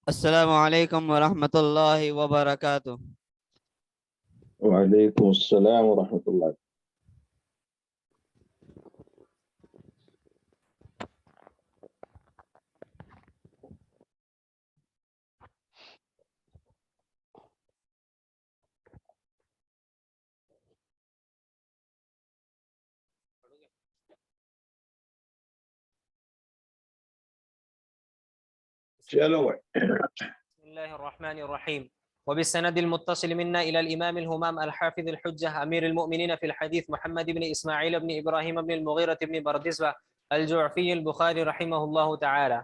السلام علیکم ورحمۃ اللہ وبرکاتہ۔ وعلیکم السلام ورحمۃ اللہ۔ چلو بھائی، بسم الله الرحمن الرحيم. وبالسند المتصل منا إلى الإمام الهمام الحافظ الحجة أمير المؤمنين في الحديث محمد بن إسماعيل بن إبراهيم بن المغيرة بن بردزبة الجعفي البخاري رحمه الله تعالى.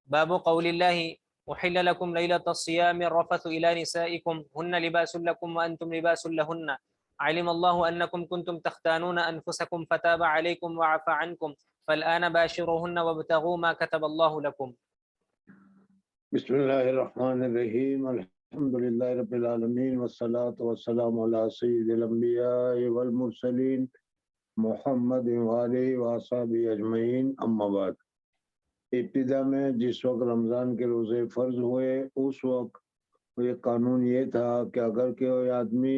باب قول الله أحل لكم ليلة الصيام الرفث إلى نسائكم هن لباس لكم وأنتم لباس لهن علم الله أنكم كنتم تختانون أنفسكم فتاب عليكم وعفى عنكم فالآن باشروهن وابتغوا ما كتب الله لكم. بسم اللہ الرحمن الرحیم، الحمد للہ رب العالمین والصلاة والسلام علی سید الانبیاء والمرسلین محمد وآلہ وصحبہ اجمعین، اما بعد۔ ابتدا میں جس وقت رمضان کے روزے فرض ہوئے اس وقت یہ قانون یہ تھا کہ اگر کوئی آدمی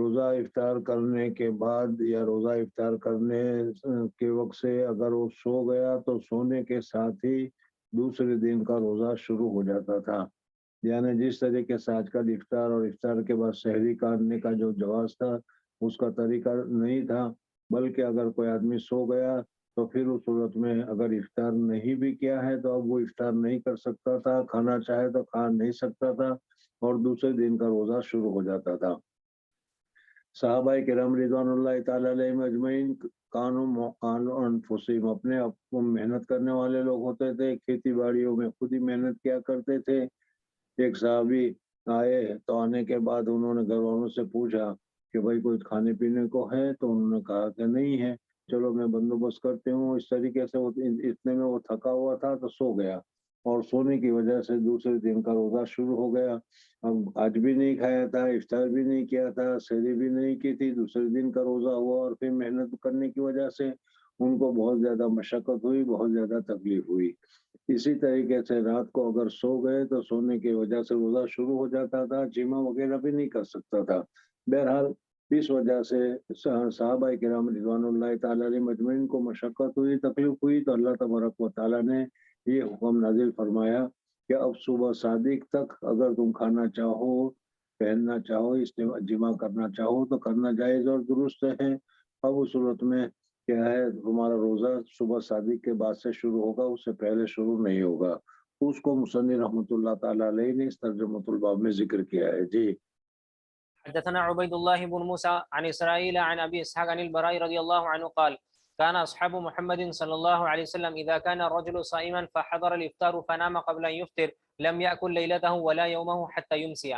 روزہ افطار کرنے کے بعد یا روزہ افطار کرنے کے وقت سے اگر وہ سو گیا تو سونے کے ساتھ ہی دوسرے دن کا روزہ شروع ہو جاتا تھا۔ یعنی جس طریقے سے آج کل افطار اور افطار کے بعد سحری کاٹنے کا جو جواز تھا اس کا طریقہ نہیں تھا، بلکہ اگر کوئی آدمی سو گیا تو پھر اس صورت میں اگر افطار نہیں بھی کیا ہے تو اب وہ افطار نہیں کر سکتا تھا، کھانا چاہے تو کھا نہیں سکتا تھا اور دوسرے دن کا روزہ شروع ہو جاتا تھا۔ صحابہ کرام رضوان اللہ تعالیٰ علیہم اجمعین کانوا انفسہم، اپنے آپ کو محنت کرنے والے لوگ ہوتے تھے، کھیتی باڑیوں میں خود ہی محنت کیا کرتے تھے۔ ایک صحابی آئے تو آنے کے بعد انہوں نے گھر والوں سے پوچھا کہ بھائی کوئی کھانے پینے کو ہے، تو انہوں نے کہا کہ نہیں ہے، چلو میں بندوبست کرتے ہوں۔ اس طریقے سے اتنے میں وہ تھکا ہوا تھا تو سو گیا اور سونے کی وجہ سے دوسرے دن کا روزہ شروع ہو گیا۔ اب آج بھی نہیں کھایا تھا، افطار بھی نہیں کیا تھا، سحری بھی نہیں کی تھی، دوسرے دن کا روزہ ہوا اور پھر محنت کرنے کی وجہ سے ان کو بہت زیادہ مشقت ہوئی، بہت زیادہ تکلیف ہوئی۔ اسی طریقے سے رات کو اگر سو گئے تو سونے کی وجہ سے روزہ شروع ہو جاتا تھا، جمع وغیرہ بھی نہیں کر سکتا تھا۔ بہرحال اس وجہ سے صحابہ کرام رضوان اللہ تعالیٰ علیہ مجمعین کو مشقت ہوئی، تکلیف ہوئی، تو اللہ تبارک و تعالیٰ نے یہ حکم نازل فرمایا کہ اب صبح صادق تک اگر تم کھانا چاہو، پہننا چاہو، جمع کرنا چاہو تو کرنا جائز اور درست ہے۔ اب اس صورت میں کیا ہے، تمہارا روزہ صبح صادق کے بعد سے شروع ہوگا، اس سے پہلے شروع نہیں ہوگا۔ اس کو مصنف رحمۃ اللہ تعالیٰ علیہ نے اس ترجمۃ الباب میں ذکر کیا ہے۔ جی حدثنا عبيد الله بن موسى عن إسرائيل عن أبي إسحاق عن البراء رضي الله عنه قال كان أصحاب محمد صلى الله عليه وسلم إذا كان الرجل صائما فحضر الإفطار فنام قبل أن يفطر لم يأكل ليلته ولا يومه حتى يمسي.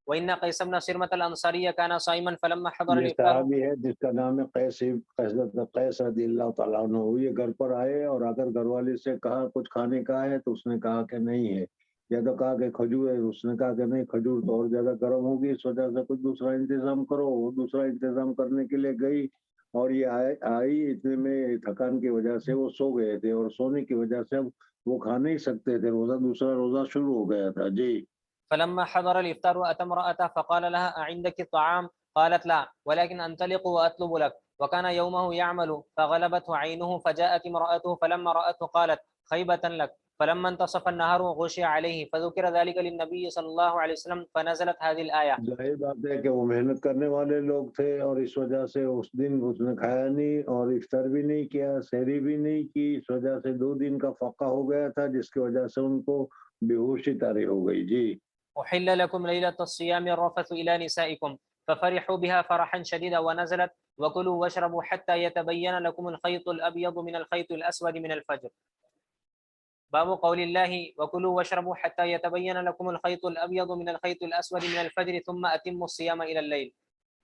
وإن قيس بن صرمة الأنصاري كان صائما فلما حضر یہ الإفطار صحابی ہے جس کا نام ہے قیس رضی اللہ تعالیٰ عنہ۔ یہ گھر پر آئے اور اگر گھر والی سے کہا کچھ کھانے کا ہے تو اس نے کہا کہ نہیں ہے، یا تو کہا کہ کھجور ہے، اس نے کہا کہ نہیں، کھجور تو اور زیادہ گرم ہوگی، اس وجہ سے کچھ دوسرا انتظام کرو۔ وہ دوسرا انتظام کرنے کے لیے گئی اور یہ آئی اتنے میں تھکان کی وجہ سے وہ سو گئے تھے اور سونے کی وجہ سے اب وہ کھا نہیں سکتے تھے، دوسرا روزہ شروع ہو گیا تھا۔ جی فلما حضر الإفطار أتى امرأته فقال لها أعندك الطعام؟ قالت لا ولكن أنطلق وأطلب لك. وكان يومه يعمل فغلبته عينه فجاءت امرأته فلما رأته قالت خيبة لك. فلما انتصف النهار غشي عليه فذكر ذلك للنبي صلى الله عليه وسلم فنزلت هذه الآية. ظاہر بات ہے کہ وہ محنت کرنے والے لوگ تھے اور اس وجہ سے اس دن اس نے کھایا نہیں اور افطار بھی نہیں کیا، سحری بھی نہیں کی، اس وجہ سے 2 دن کا فاقہ ہو گیا تھا جس کی وجہ سے ان کو بے ہوشی طاری ہو گئی. جی أحل لكم ليلة الصيام الرفث إلى نسائكم ففرحوا بها فرحا شديدا ونزلت وكلوا واشربوا حتى يتبين لكم الخيط الأبيض من الخيط الأسود من الفجر. باب قول الله وكلوا واشربوا حتى يتبين لكم الخيط الأبيض من الخيط الأسود من الفجر ثم أتموا الصيام إلى الليل.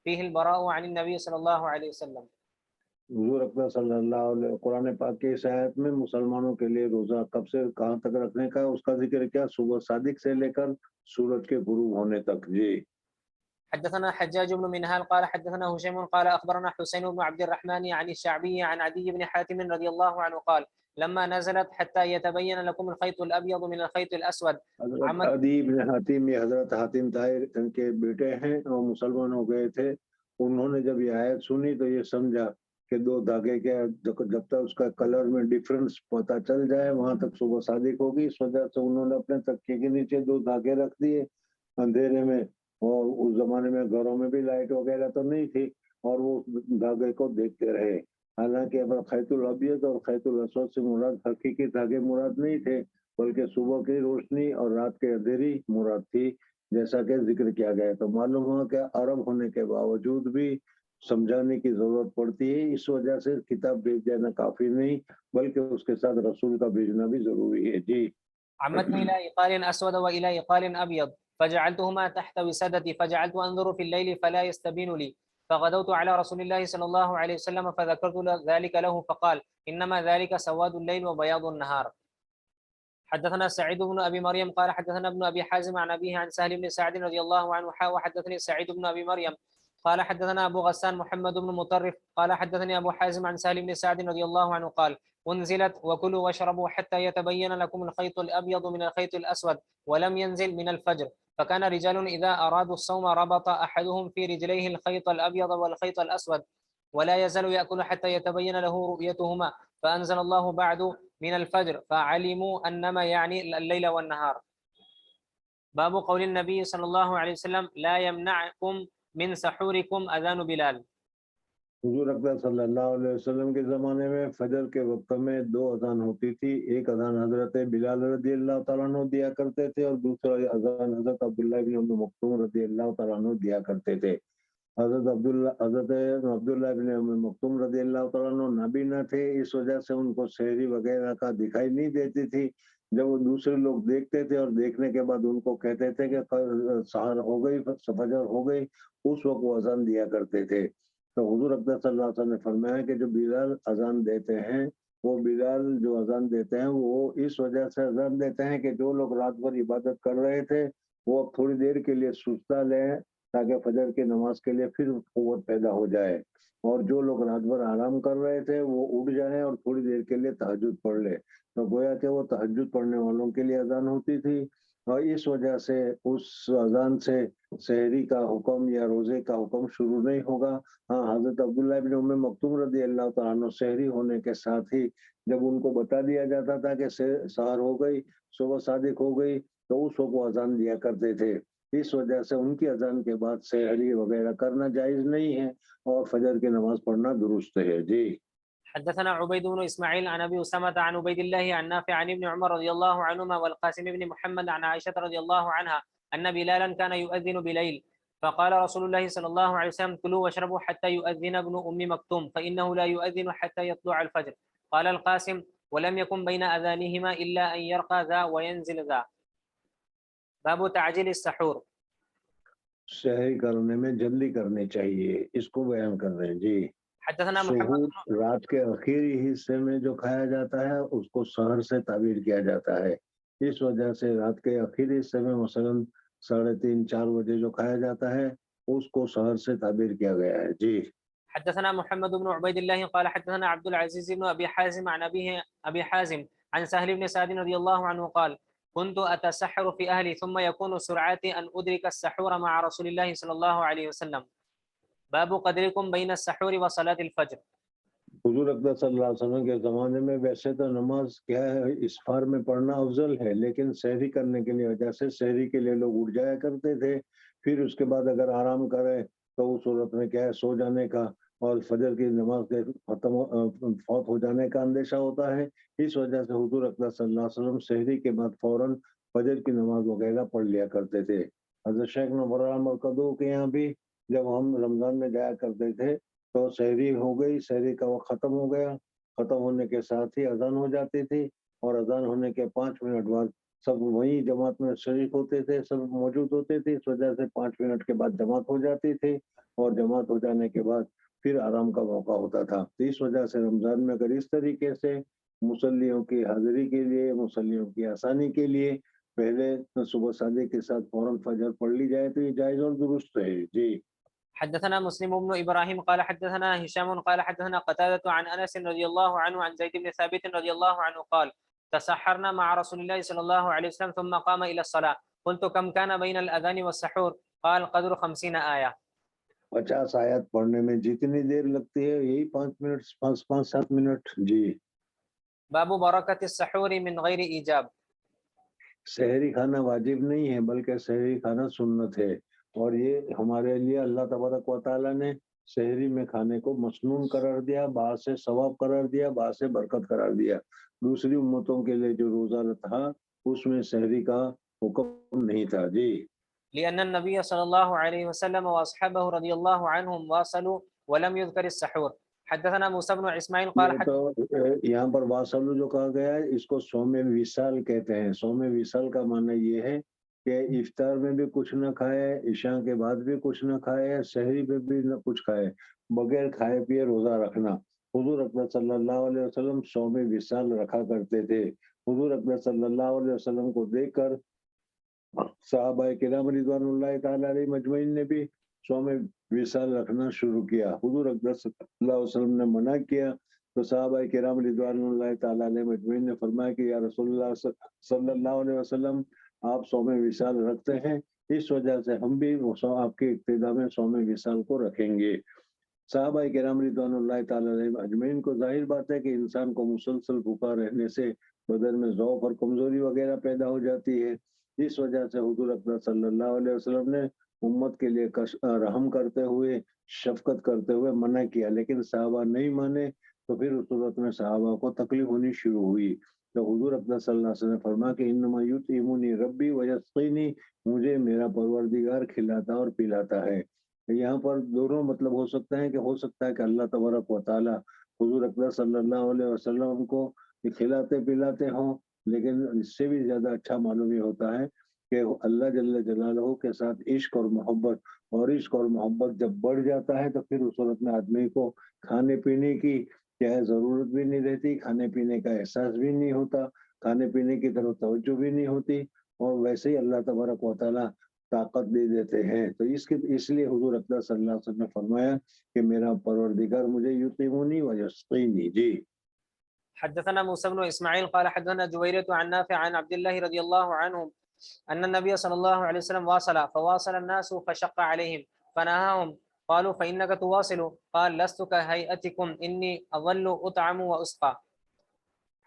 فيه البراء عن النبي صلى الله عليه وسلم. حضور اکبر صلی اللہ علیہ قرآن پاک کی اس آیت میں مسلمانوں کے لیے روزہ کب سے کہاں تک رکھنے کا اس کا ذکر کیا؟ صبح صادق سے لے کر سورج کے غروب ہونے تک. جی حدثنا حجاج بن منهال قال حدثنا هشيم قال أخبرنا حسين بن عبد الرحمن عن الشعبي عن عدي بن حاتم رضي الله عنه قال لما نزلت حتى يتبين لكم الخيط الأبيض من الخيط الأسود. حضرت عدی بن حاتم یہ حضرت حاتم طاہر ان کے بیٹے ہیں اور مسلمان ہو گئے تھے. انہوں نے جب یہ آیت سنی تو یہ سمجھا کہ 2 دھاگے کے جب تک اس کا کلر میں ڈیفرنس پتہ چل جائے وہاں تک صبح صادق ہوگی. اس وجہ سے انہوں نے اپنے تکیے کے نیچے 2 دھاگے رکھ دیے اندھیرے میں، اور اس زمانے میں گھروں میں بھی لائٹ وغیرہ تو نہیں تھی، اور وہ دھاگے کو دیکھتے رہے. حالانکہ خیط الابیض اور خیط الاسود سے مراد حقیقی دھاگے مراد نہیں تھے بلکہ صبح کی روشنی اور رات کے اندھیری مراد تھی جیسا کہ ذکر کیا گیا. تو معلوم ہوا کہ عرب ہونے کے باوجود بھی سمجھانے کی ضرورت پڑتی ہے. اس وجہ سے کتاب بھیج دینا کافی نہیں بلکہ اس کے ساتھ رسول کا بھیجنا بھی ضروری ہے. جی عمدت إلى إقال أسود وإلى إقال أبيض فجعلتهما تحت وسادتي فجعلت أنظر في الليل فلا يستبين لي فغدوت على رسول الله صلى الله عليه وسلم فذكرت ذلك له فقال إنما ذلك سواد الليل وبياض النهار. حدثنا سعيد بن أبي مريم قال حدثنا ابن أبي حازم عن أبيه عن سهل بن سعد رضي الله عنه وحدثني سعيد بن أبي مريم قال حدثنا أبو غسان محمد بن مطرف قال حدثني أبو حازم عن سهل بن سعد رضي الله عنه قال أنزلت وكلوا واشربوا حتى يتبين لكم الخيط الأبيض من الخيط الأسود ولم ينزل من الفجر. فكان رجال إذا أرادوا الصوم ربط أحدهم في رجليه الخيط الأبيض والخيط الأسود ولا يزال يأكل حتى يتبين له رؤيتهما فأنزل الله بعد من الفجر فعلموا أنما يعني الليل والنهار. باب قول النبي صلى الله عليه وسلم لا يمنعكم من سحوركم أذان بلال. حضور اکبر صلی اللہ علیہ وسلم کے زمانے میں فجر کے وقت میں 2 اذان ہوتی تھی. ایک اذان حضرت بلال رضی اللہ تعالیٰ عنہ دیا کرتے تھے اور دوسرا اذان حضرت عبداللہ بن ام مکتوم رضی اللہ تعالیٰ عنہ دیا کرتے تھے. حضرت عبداللہ بن ام مکتوم رضی اللہ تعالیٰ عنہ نابینا تھے، اس وجہ سے ان کو سحری وغیرہ کا دکھائی نہیں دیتی تھی. جب وہ دوسرے لوگ دیکھتے تھے اور دیکھنے کے بعد ان کو کہتے تھے کہ سحر ہو گئی، فجر ہو گئی، اس وقت وہ اذان دیا کرتے تھے. تو حضور اکبر صلی اللہ علیہ وسلم نے فرمایا کہ جو بلال اذان دیتے ہیں، وہ بلال جو اذان دیتے ہیں وہ اس وجہ سے اذان دیتے ہیں کہ جو لوگ رات بھر عبادت کر رہے تھے وہ اب تھوڑی دیر کے لیے سستا لیں تاکہ فجر کی نماز کے لیے پھر قوت پیدا ہو جائے، اور جو لوگ رات بھر آرام کر رہے تھے وہ اٹھ جائیں اور تھوڑی دیر کے لیے تہجد پڑھ لے. تو گویا کہ وہ تہجد پڑھنے والوں کے لیے اذان ہوتی تھی، اور اس وجہ سے اس اذان سے سحری کا حکم یا روزے کا حکم شروع نہیں ہوگا. ہاں، حضرت عبداللہ بن ام مکتوم رضی اللہ تعالیٰ عنہ سحری ہونے کے ساتھ ہی جب ان کو بتا دیا جاتا تھا کہ سحر ہو گئی، صبح صادق ہو گئی، تو اس وقت وہ اذان دیا کرتے تھے. اس وجہ سے ان کی اذان کے بعد سحری وغیرہ کرنا جائز نہیں ہے اور فجر کی نماز پڑھنا درست ہے. جی حدثنا عبيد بن إسماعيل عن أبي أسامة عن عبيد الله عن نافع عن ابن عمر رضي الله عنهما والقاسم بن محمد عن عائشة رضي الله عنها أن بلالا كان يؤذن بليل فقال رسول الله صلى الله عليه وسلم كلوا واشربوا حتى يؤذن ابن أم مكتوم فإنه لا يؤذن حتى يطلع الفجر. قال القاسم ولم يكن بين أذانهما إلا أن يرقى ذا وينزل ذا. باب تعجيل السحور. سحری کرنے میں جلدی کرنی چاہیے، اس کو بیان کر رہے ہیں. جی حدثنا محمد سحور رات کے آخری حصے میں جو کھایا جاتا ہے اس کو سحر سے تعبیر کیا جاتا ہے. اس وجہ سے رات کے آخری حصے میں مثلاً 3:30-4 بجے جو کھایا جاتا ہے اس کو سحر سے تعبیر کیا گیا ہے. جی حدثنا محمد بن عبيد الله قال حدثنا عبد العزيز بن أبي حازم عن أبي حازم عن سهل بن سعد رضي الله عنه قال كنت أتسحر في أهلي ثم يكون سرعتي أن أدرك السحور مع رسول الله صلى الله عليه وسلم. باب قدركم بين السحور وصلاة الفجر. حضور اقدس صلی اللہ علیہ وسلم کے زمانے میں ویسے تو نماز کیا ہے اسفار میں پڑھنا افضل ہے، لیکن سحری کرنے کے لیے وجہ سے سحری کے لیے لوگ اٹھ جایا کرتے تھے، پھر اس کے بعد اگر آرام کرے تو اس صورت میں کیا ہے سو جانے کا اور فجر کی نماز کے فوت ہو جانے کا اندیشہ ہوتا ہے۔ اس وجہ سے حضور اقدس صلی اللہ علیہ وسلم سحری کے بعد فوراً فجر کی نماز وغیرہ پڑھ لیا کرتے تھے۔ حضرت شیخ نور مرکزو کے یہاں بھی جب ہم رمضان میں جایا کرتے تھے تو سحری ہو گئی، سحری کا وقت ختم ہو گیا، ختم ہونے کے ساتھ ہی اذان ہو جاتی تھی اور اذان ہونے کے 5 منٹ بعد سب وہیں جماعت میں شریک ہوتے تھے، سب موجود ہوتے تھے، اس وجہ سے 5 منٹ کے بعد جماعت ہو جاتی تھی اور جماعت ہو جانے کے بعد پھر آرام کا موقع ہوتا تھا۔ تو اس وجہ سے رمضان میں اگر اس طریقے سے مصلیوں کی حاضری کے لیے، مصلیوں کی آسانی کے لیے پہلے صبح صادق کے ساتھ فوراً فجر پڑھ لی جائے تو یہ جائز اور درست ہے۔ جی حدثنا مسلم بن إبراهيم قال حدثنا هشام قال حدثنا قتادة عن أنس رضي الله عنه عن زيد بن ثابت رضي الله عنه قال تسحرنا مع رسول الله صلى الله عليه وسلم ثم قام إلى الصلاة قلت كم كان بين الأذان والسحور قال قدر 50 آية. 50 آیات پڑھنے میں جتنی دیر لگتی ہے یہی 5 منٹ 5-7 منٹ۔ جی باب بركة السحور من غير إيجاب. سحری کھانا واجب نہیں ہے بلکہ سحری کھانا سنت ہے، اور یہ ہمارے لیے اللہ تبارک و تعالیٰ نے سحری میں کھانے کو مسنون قرار دیا، بعض سے ثواب قرار دیا، بعض سے برکت قرار دیا۔ دوسری امتوں کے لیے جو روزہ تھا اس میں سحری کا حکم نہیں تھا۔ جی لأن النبي صلى الله عليه وسلم وأصحابه رضي الله عنهم واصلوا ولم يذكر السحور. حدثنا موسى بن إسماعيل قال یہ تو یہاں پر واصلو جو کہا گیا ہے اس کو صوم وصال کہتے ہیں۔ صوم وصال کا معنی یہ ہے کہ افطار میں بھی کچھ نہ کھائے، عشاء کے بعد بھی کچھ نہ کھائے، سحری میں بھی نہ کچھ کھائے، بغیر کھائے پیے روزہ رکھنا۔ حضور اکرم صلی اللہ علیہ وسلم صوم وصال رکھا کرتے تھے۔ حضور اکرم صلی اللہ علیہ وسلم کو دیکھ کر صحابہ کرام رضوان اللہ تعالیٰ علیہ مجمعین نے بھی صوم وصال رکھنا شروع کیا۔ حضور اکرم صلی اللہ علیہ وسلم نے منع کیا تو صحابہ کرام رضوان اللہ تعالیٰ علیہ مجمعین نے فرمایا کہ یا رسول اللہ صلی اللہ علیہ وسلم آپ صوم وصال رکھتے ہیں، اس وجہ سے ہم بھی آپ کے اقتداء میں صوم وصال کو رکھیں گے۔ صحابہ کرام رضوان اللہ تعالیٰ علیہ اجمعین کو ظاہر بات ہے کہ انسان کو مسلسل بھوکا رہنے سے بدن میں ضعف اور کمزوری وغیرہ پیدا ہو جاتی ہے۔ اس وجہ سے حضور اکرم صلی اللہ علیہ وسلم نے امت کے لیے رحم کرتے ہوئے، شفقت کرتے ہوئے منع کیا، لیکن صحابہ نہیں مانے تو پھر اس صورت میں صحابہ کو تکلیف ہونی شروع ہوئی۔ تو حضور اکرم صلی اللہ علیہ وسلم نے فرمایا کہ انما یطعمنی ربی ویسقینی، مجھے میرا پروردگار کھلاتا اور پلاتا ہے۔ یہاں پر دونوں مطلب ہو سکتا ہے کہ اللہ تبارک و تعالیٰ حضور اکرم صلی اللہ علیہ وسلم کو کھلاتے پلاتے ہوں، لیکن اس سے بھی زیادہ اچھا معلوم یہ ہوتا ہے کہ اللہ جل جلالہ کے ساتھ عشق اور محبت جب بڑھ جاتا ہے تو پھر اس صورت میں آدمی کو کھانے پینے کی کیا ہے ضرورت بھی نہیں رہتی، کھانے پینے کا احساس بھی نہیں ہوتا، کھانے پینے کی طرف توجہ بھی نہیں ہوتی، اور ویسے ہی اللہ تبارک و تعالیٰ طاقت دے دیتے ہیں۔ تو اس لیے حضور اکرم صلی اللہ علیہ وسلم نے فرمایا کہ میرا پروردگار مجھے یطعمنی ویسقینی۔ جی حدثنا موسى بن إسماعيل قال حدثنا جويرة عن نافع عن عبد الله رضي الله عنه أن النبي صلى الله عليه وسلم واصل فواصل الناس فشق عليهم فنهاهم قالوا فإنك تواصل قال لست كهيئتكم إني أظل أطعم وأسقى.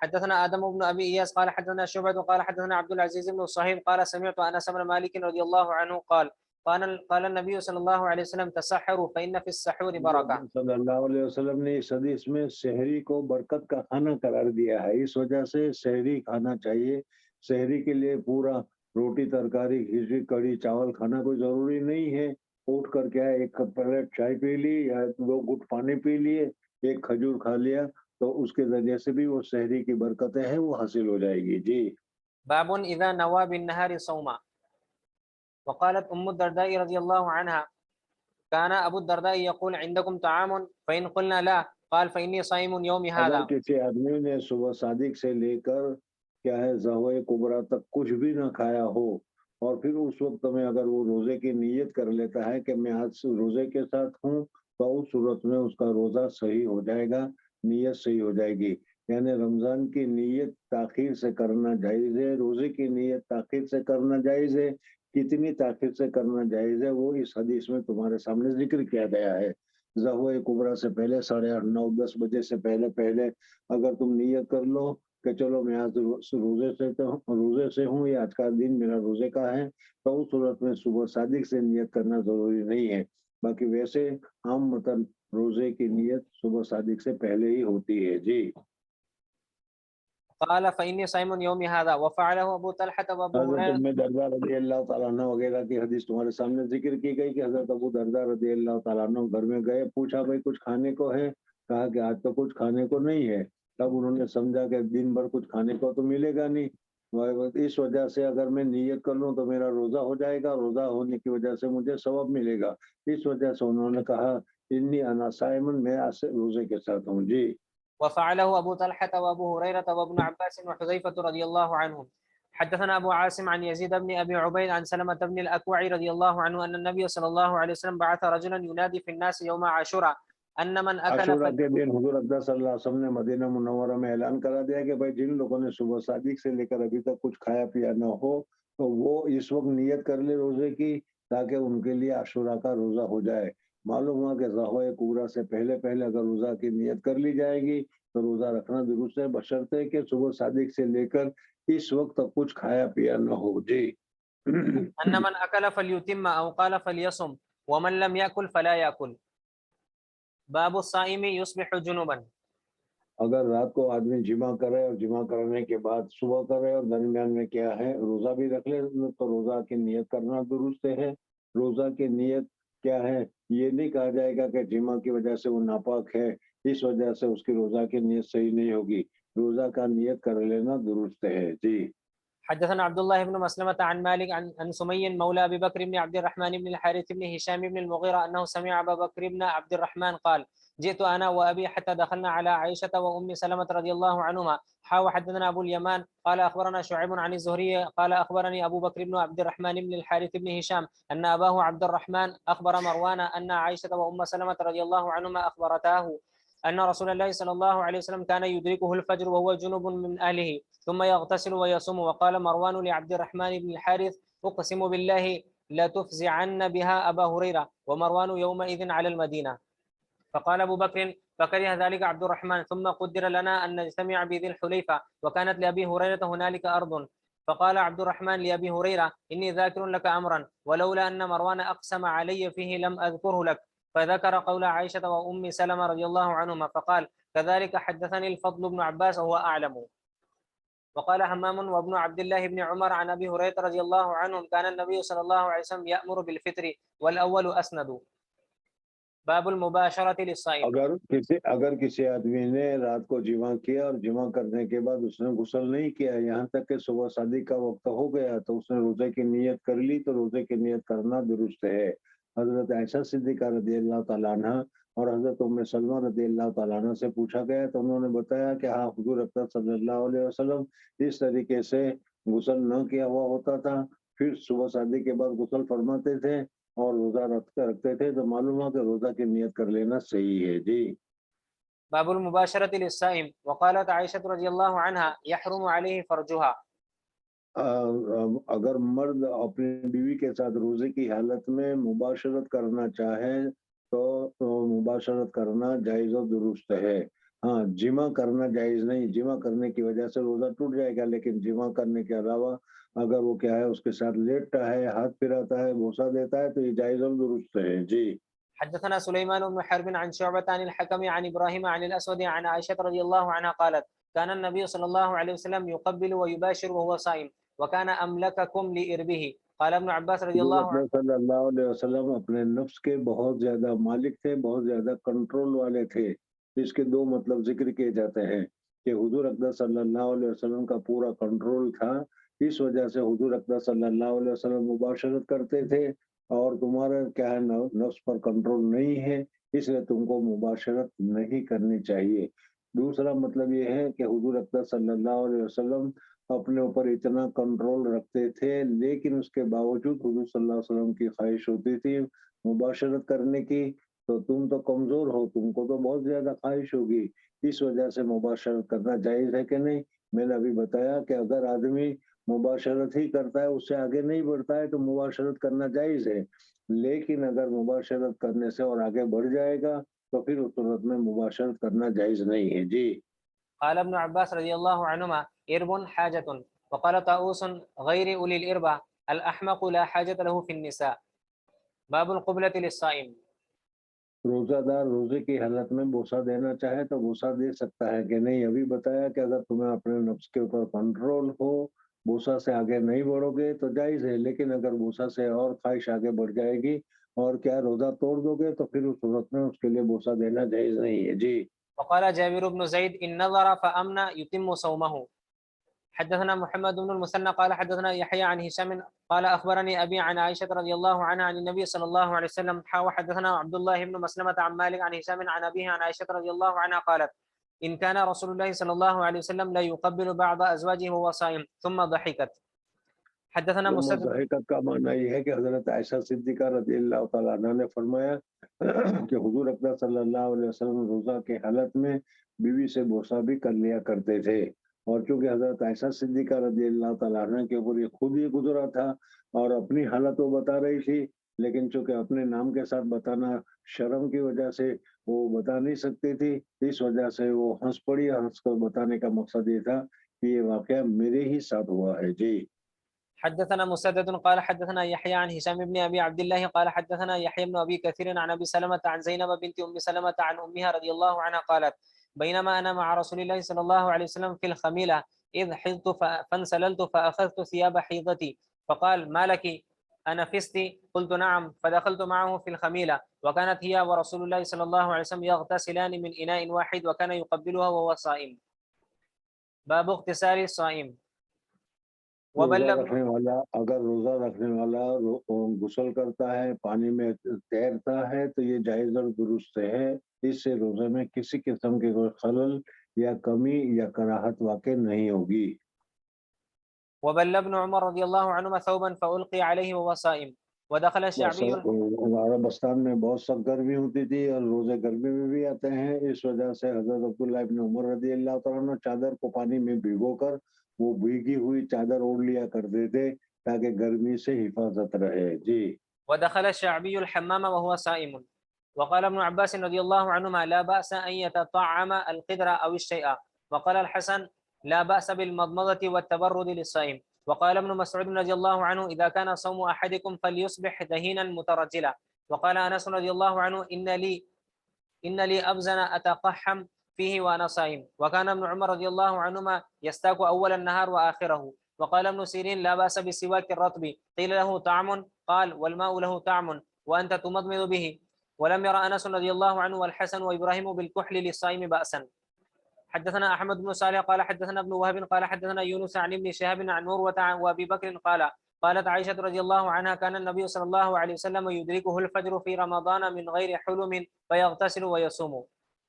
حدثنا آدم بن أبي إياس قال حدثنا شعبة قال حدثنا عبد العزيز بن صهيب قال سمعت أنس بن مالك رضي الله عنه قال النبي صلى الله عليه وسلم تسحروا فإن في السحور بركة. صلی اللہ علیہ وسلم نے اس حدیث میں سحری کو برکت کا کھانا قرار دیا ہے، اس وجہ سے سحری کھانا چاہیے۔ سحری کے لیے پورا روٹی ترکاری کھچڑی کڑی چاول کھانا کوئی ضروری نہیں ہے۔ اٹھ کر کیا ایک پلیٹ چائے پی لی یا 2 گھٹ پانی پی لیے، ایک کھجور کھا لیا تو اس کے ذریعے سے بھی وہ سحری کی برکتیں ہیں وہ حاصل ہو جائے گی۔ جی باب إذا نوى بالنهار صوما. وقالت أم الدرداء رضي الله عنها كان أبو الدرداء يقول عندكم طعام فإن قلنا لا قال فإني صائم يومي اگر هذا. کسی آدمی نے صبح صادق سے لے کر کیا ہے ضحوہ کبریٰ تک کچھ بھی نہ کھایا ہو اور پھر اس وقت میں اگر وہ روزے کی نیت کر لیتا ہے کہ میں آج روزے کے ساتھ ہوں تو اس صورت میں اس کا روزہ صحیح ہو جائے گا، نیت صحیح ہو جائے گی۔ یعنی رمضان کی نیت تاخیر سے کرنا جائز ہے، روزے کی نیت تاخیر سے کرنا جائز ہے، کتنی تاخیر سے کرنا جائز ہے وہ اس حدیث میں تمہارے سامنے ذکر کیا گیا ہے۔ ظہور کبریٰ سے پہلے 8:30 9 10 بجے سے پہلے اگر تم نیت کر لو کہ چلو میں آج روزے سے ہوں یا آج کا دن میرا روزے کا ہے، تو اس صورت میں صبح صادق سے نیت کرنا ضروری نہیں ہے۔ باقی ویسے عام مطلب روزے کی نیت صبح صادق سے پہلے ہی ہوتی ہے۔ جی قال فإني صائم يوم هذا وفعله أبو طلحة وأبو حضرت هريرة. ام درداء رضی اللہ تعالیٰ عنہ وغیرہ کی حدیث تمہارے سامنے ذکر کی گئی کہ حضرت ابو درداء رضی اللہ تعالیٰ عنہ گھر میں گئے، پوچھا بھائی کچھ کھانے کو ہے؟ کہا کہ آج تو کچھ کھانے کو نہیں ہے۔ تب انہوں نے سمجھا کہ دن بھر کچھ کھانے کو تو ملے گا نہیں، اس وجہ سے اگر میں نیت کر لوں تو میرا روزہ ہو جائے گا، روزہ ہونے کی وجہ سے مجھے ثواب ملے گا۔ اس وجہ سے انہوں نے کہا انی انا صائم، میں آج سے روزے کے ساتھ ہوں۔ جی وفعله أبو طلحة وأبو هريرة وابن عباس وحذيفة رضي الله عنهم. حدثنا أبو عاصم عن يزيد بن أبي عبيد عن سلمة بن الأكوع رضي الله عنه أن النبي صلى الله عليه وسلم بعث رجلا ينادي في الناس يوم عاشوراء أن من أكل عاشورہ کے دن حضور اقدس صلی اللہ علیہ وسلم نے مدینہ منورہ میں اعلان کرا دیا کہ بھائی جن لوگوں نے صبح صادق سے لے کر ابھی تک کچھ کھایا پیا نہ ہو تو وہ اس وقت نیت کر لے روزے کی، تاکہ ان کے لیے عاشورہ کا روزہ ہو جائے۔ معلوم ہوا کہ ظہور کبریٰ سے پہلے اگر روزہ کی نیت کر لی جائے گی تو روزہ رکھنا درست ہے، بشرطے کہ صبح صادق سے لے کر اس وقت تک کچھ کھایا پیا نہ ہو۔ جی أن من أكل فليتم أو قال فليصم ومن لم يأكل فلا يأكل. باب الصائم يصبح جنوبا. اگر رات کو آدمی جمع کرے اور جمع کرنے کے بعد صبح کرے اور درمیان میں کیا ہے روزہ بھی رکھ لے تو روزہ کی نیت کرنا درست ہے۔ روزہ کی نیت کیا ہے، یہ نہیں کہا جائے گا کہ جمع کی وجہ سے وہ ناپاک ہے، اس وجہ سے اس کی روزہ کی نیت صحیح نہیں ہوگی، روزہ کا نیت کر لینا درست ہے۔ جی حدثنا عبد الله بن مسلمة عن مالك عن سمي مولى أبي بكر بن عبد الرحمن بن الحارث بن هشام بن المغيرة أنه سمع أبا بكر بن عبد الرحمن قال جئت أنا وأبي حتى دخلنا على عائشة وأم سلمة رضي الله عنهما. حدثنا أبو اليمان قال أخبرنا شعيب عن الزهري قال أخبرني أبو بكر بن عبد الرحمن بن الحارث بن هشام أن أباه عبد الرحمن أخبر مروان أن عائشة وأم سلمة رضي الله عنهما أخبرتاه أن رسول الله صلى الله عليه وسلم كان يدركه الفجر وهو جنوب من أهله ثم يغتسل ويصوم. وقال مروان لعبد الرحمن بن الحارث أقسم بالله لتفزعن بها أبا هريرة ومروان يومئذ على المدينة. فقال أبو بكر فكره ذلك عبد الرحمن ثم قدر لنا أن نجتمع بذي الحليفة وكانت لأبي هريرة هنالك أرض. فقال عبد الرحمن لأبي هريرة إني ذاكر لك أمرا ولولا أن مروان أقسم علي فيه لم أذكره لك. فذكر قول عائشة وأم سلمة رضي الله عنهما فقال كذلك حدثني الفضل بن عباس وهو أعلم. وقال همام وابن عبد الله بن عمر عن أبي هريرة رضي الله عنهم كان النبي صلى الله عليه وسلم يأمر بالفطر والأول أسند. باب المباشرة للصائم. اگر کسی آدمی نے رات کو جمع کیا اور جمع کرنے کے بعد اس نے غسل نہیں کیا یہاں تک کہ صبح صادق کا وقت ہو گیا تو اس نے روزے کی نیت کر لی تو روزے کی نیت کرنا درست ہے۔ حضرت عائشہ صدیقہ رضی اللہ تعالیٰ عنہ اور حضرت ام سلمہ رضی اللہ تعالیٰ عنہ سے پوچھا گیا تو انہوں نے بتایا کہ ہاں حضور اکرم صلی اللہ علیہ وسلم اس طریقے سے غسل نہ کیا ہوا ہوتا تھا، پھر صبح صادق کے بعد غسل فرماتے تھے اور روزہ رکھتے تھے، تو معلوم ہو کہ روزہ کی نیت کر لینا صحیح ہے۔ جی باب المباشرة للصائم. وقالت عائشة رضي الله عنها يحرم عليه فرجها. اگر مرد اپنی بیوی کے ساتھ روزے کی حالت میں مباشرت کرنا چاہے تو مباشرت کرنا جائز و درست ہے۔ ہاں جمع کرنا جائز نہیں، جمع کرنے کی وجہ سے روزہ ٹوٹ جائے گا، لیکن جمع کرنے کے علاوہ اگر وہ کیا ہے اس کے ساتھ لیٹتا ہے، ہاتھ پھراتا ہے، بوسہ دیتا ہے تو یہ جائز و درست ہے۔ جی حدثنا سليمان بن حرب عن شعبة عن الحكم عن إبراهيم عن الأسود عن عائشة رضي الله عنها قالت كان النبي صلى الله عليه وسلم يقبل ويباشر وهو صائم وكان أملككم لإربه. قال ابن عباس رضي الله عنه صلی اللہ علیہ وسلم اپنے نفس کے بہت زیادہ مالک تھے، بہت زیادہ کنٹرول والے تھے۔ اس کے دو مطلب ذکر کیے جاتے ہیں کہ حضور اقدس صلی اللہ علیہ وسلم کا پورا کنٹرول تھا، اس وجہ سے حضور اقدس صلی اللہ علیہ وسلم مباشرت کرتے تھے، اور تمہارا کیا ہے نفس پر کنٹرول نہیں ہے اس لیے تم کو مباشرت نہیں کرنی چاہیے۔ دوسرا مطلب یہ ہے کہ حضور اقدس صلی اللہ علیہ وسلم اپنے اوپر اتنا کنٹرول رکھتے تھے، لیکن اس کے باوجود حضور صلی اللہ علیہ وسلم کی خواہش ہوتی تھی مباشرت کرنے کی، تو تم تو کمزور ہو, تم کو تو بہت زیادہ خواہش ہوگی, اس وجہ سے مباشرت کرنا جائز ہے کہ نہیں. میں نے ابھی بتایا کہ اگر آدمی مباشرت ہی کرتا ہے, اس سے آگے نہیں بڑھتا ہے, تو مباشرت کرنا جائز ہے. لیکن اگر مباشرت کرنے سے اور آگے بڑھ جائے گا تو پھر اس صورت میں مباشرت کرنا جائز نہیں ہے. جی. قال ابن عباس رضي الله عنهما إرب حاجة. وقال طاووس غير أولي الإربة الأحمق لا حاجة له في النساء. باب القبلة للصائم. روزہ دار روزے کی حالت میں بوسہ دینا چاہے تو بوسہ دے سکتا ہے کہ نہیں. ابھی بتایا کہ اگر تمہیں اپنے نفس کے اوپر کنٹرول ہو, بوسہ سے آگے نہیں بڑھو گے تو جائز ہے. لیکن اگر بوسہ سے اور خواہش آگے بڑھ جائے گی اور کیا روزہ توڑ دو گے تو پھر اس صورت میں اس کے لیے بوسہ دینا جائز نہیں ہے. جی. وقال جابر بن زيد إن نظر فأمن يتم صومه. حدثنا محمد بن المثنى قال حدثنا يحيى عن هشام قال أخبرني أبي عن عائشة رضي الله عنها عن النبي صلى الله عليه وسلم. وحدثنا عبد الله بن مسلمة عن مالك عن هشام عن أبيه عن عائشة رضي الله عنها قالت إن كان رسول الله صلى الله عليه وسلم لا يقبل بعض أزواجه وهو صائم ثم ضحكت. حدثنا مسدد. حقیقت کا معنی یہ ہے کہ حضرت عائشہ صدیقہ رضی اللہ تعالیٰ عنہ نے فرمایا کہ حضور اکرم صلی اللہ علیہ وسلم روزہ کے حالت میں بیوی سے بوسہ بھی کر لیا کرتے تھے. اور چونکہ حضرت عائشہ صدیقہ رضی اللہ تعالیٰ عنہ کے اوپر یہ خود ہی گزرا تھا اور اپنی حالت وہ بتا رہی تھی, لیکن چونکہ اپنے نام کے ساتھ بتانا شرم کی وجہ سے وہ بتا نہیں سکتی تھی, اس وجہ سے وہ ہنس پڑی. ہنس کر بتانے کا مقصد یہ تھا کہ یہ واقعہ میرے ہی ساتھ ہوا ہے. جی. حدثنا مسدد قال حدثنا يحيى عن هشام بن أبي عبد الله قال حدثنا يحيى بن أبي كثير عن أبي سلمة عن زينب بنت أم سلمة عن أمها رضي الله عنها قالت بينما أنا مع رسول الله صلى الله عليه وسلم في الخميلة إذ حضت فانسللت فأخذت ثياب حيضتي فقال ما لك أنفست؟ قلت نعم. فدخلت معه في الخميلة وكانت هي ورسول الله صلى الله عليه وسلم يغتسلان من إناء واحد وكان يقبلها وهو صائم. باب اغتسال الصائم. روزہ رکھنے والا اگر روزہ رکھنے والا غسل کرتا ہے, پانی میں تیرتا ہے, تو یہ جائز اور درست ہے. اس سے روزے میں کسی قسم کے کوئی خلل یا کمی یا کراہت واقع نہیں ہوگی. وبل ابن عمر رضی اللہ عنہما ثوبا فألقي عليه وهو صائم. ودخل الشعبی. عربستان میں بہت سخت گرمی ہوتی تھی اور روزے گرمی میں بھی آتے ہیں. اس وجہ سے حضرت عبداللہ ابن عمر رضی اللہ تعالیٰ عنہ چادر کو پانی میں بھگو کر وہ بھیگی ہوئی چادر اوڑھ لیا کرتے تھے تاکہ گرمی سے حفاظت رہے. جی. ودخل الشعبی الحمام وهو صائم. وقال ابن عباس رضی اللہ عنہما لا بأس ان يتطعم القدر او الشيء. وقال الحسن لا بأس بالمضمضة والتبرد للصائم. وقال ابن مسعود رضي الله عنه إذا كان صوم أحدكم فليصبح دهينا مترجلا. وقال أنس رضي الله عنه إن لي أبزن أتقحم فيه وأنا صائم. وكان ابن عمر رضي الله عنهما يستاك أول النهار وآخره. وقال ابن سيرين لا بأس بالسواك الرطب. قيل له طعم؟ قال والماء له طعم وأنت تمضمض به. ولم يرى أنس رضي الله عنه والحسن وإبراهيم بالكحل للصائم بأسا. حدثنا أحمد بن صالح قال حدثنا ابن وهب قال حدثنا يونس عن ابن شهاب عن عروة وأبي بكر قالت عائشة رضي الله عنها كان النبي صلى الله عليه وسلم يدركه الفجر في رمضان من غير حلم فيغتسل ويصوم.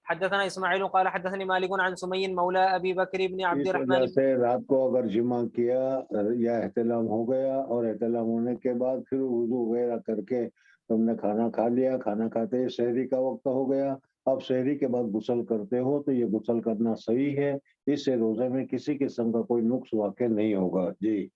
حدثنا إسماعيل قال حدثني مالك عن سمي مولى أبي بكر بن عبد الرحمن. اس وجہ سے رات کو اگر جمع کیا یا احتلام ہو گیا اور احتلام ہونے کے بعد پھر وضو وغیرہ کر کے تم نے کھانا کھا لیا, کھانا کھاتے شہری کا وقت ہو گیا, اب شہری کے بعد غسل کرتے ہو تو یہ غسل کرنا صحیح ہے. اس سے روزے میں کسی قسم کا کوئی نقص واقع نہیں ہوگا. جی.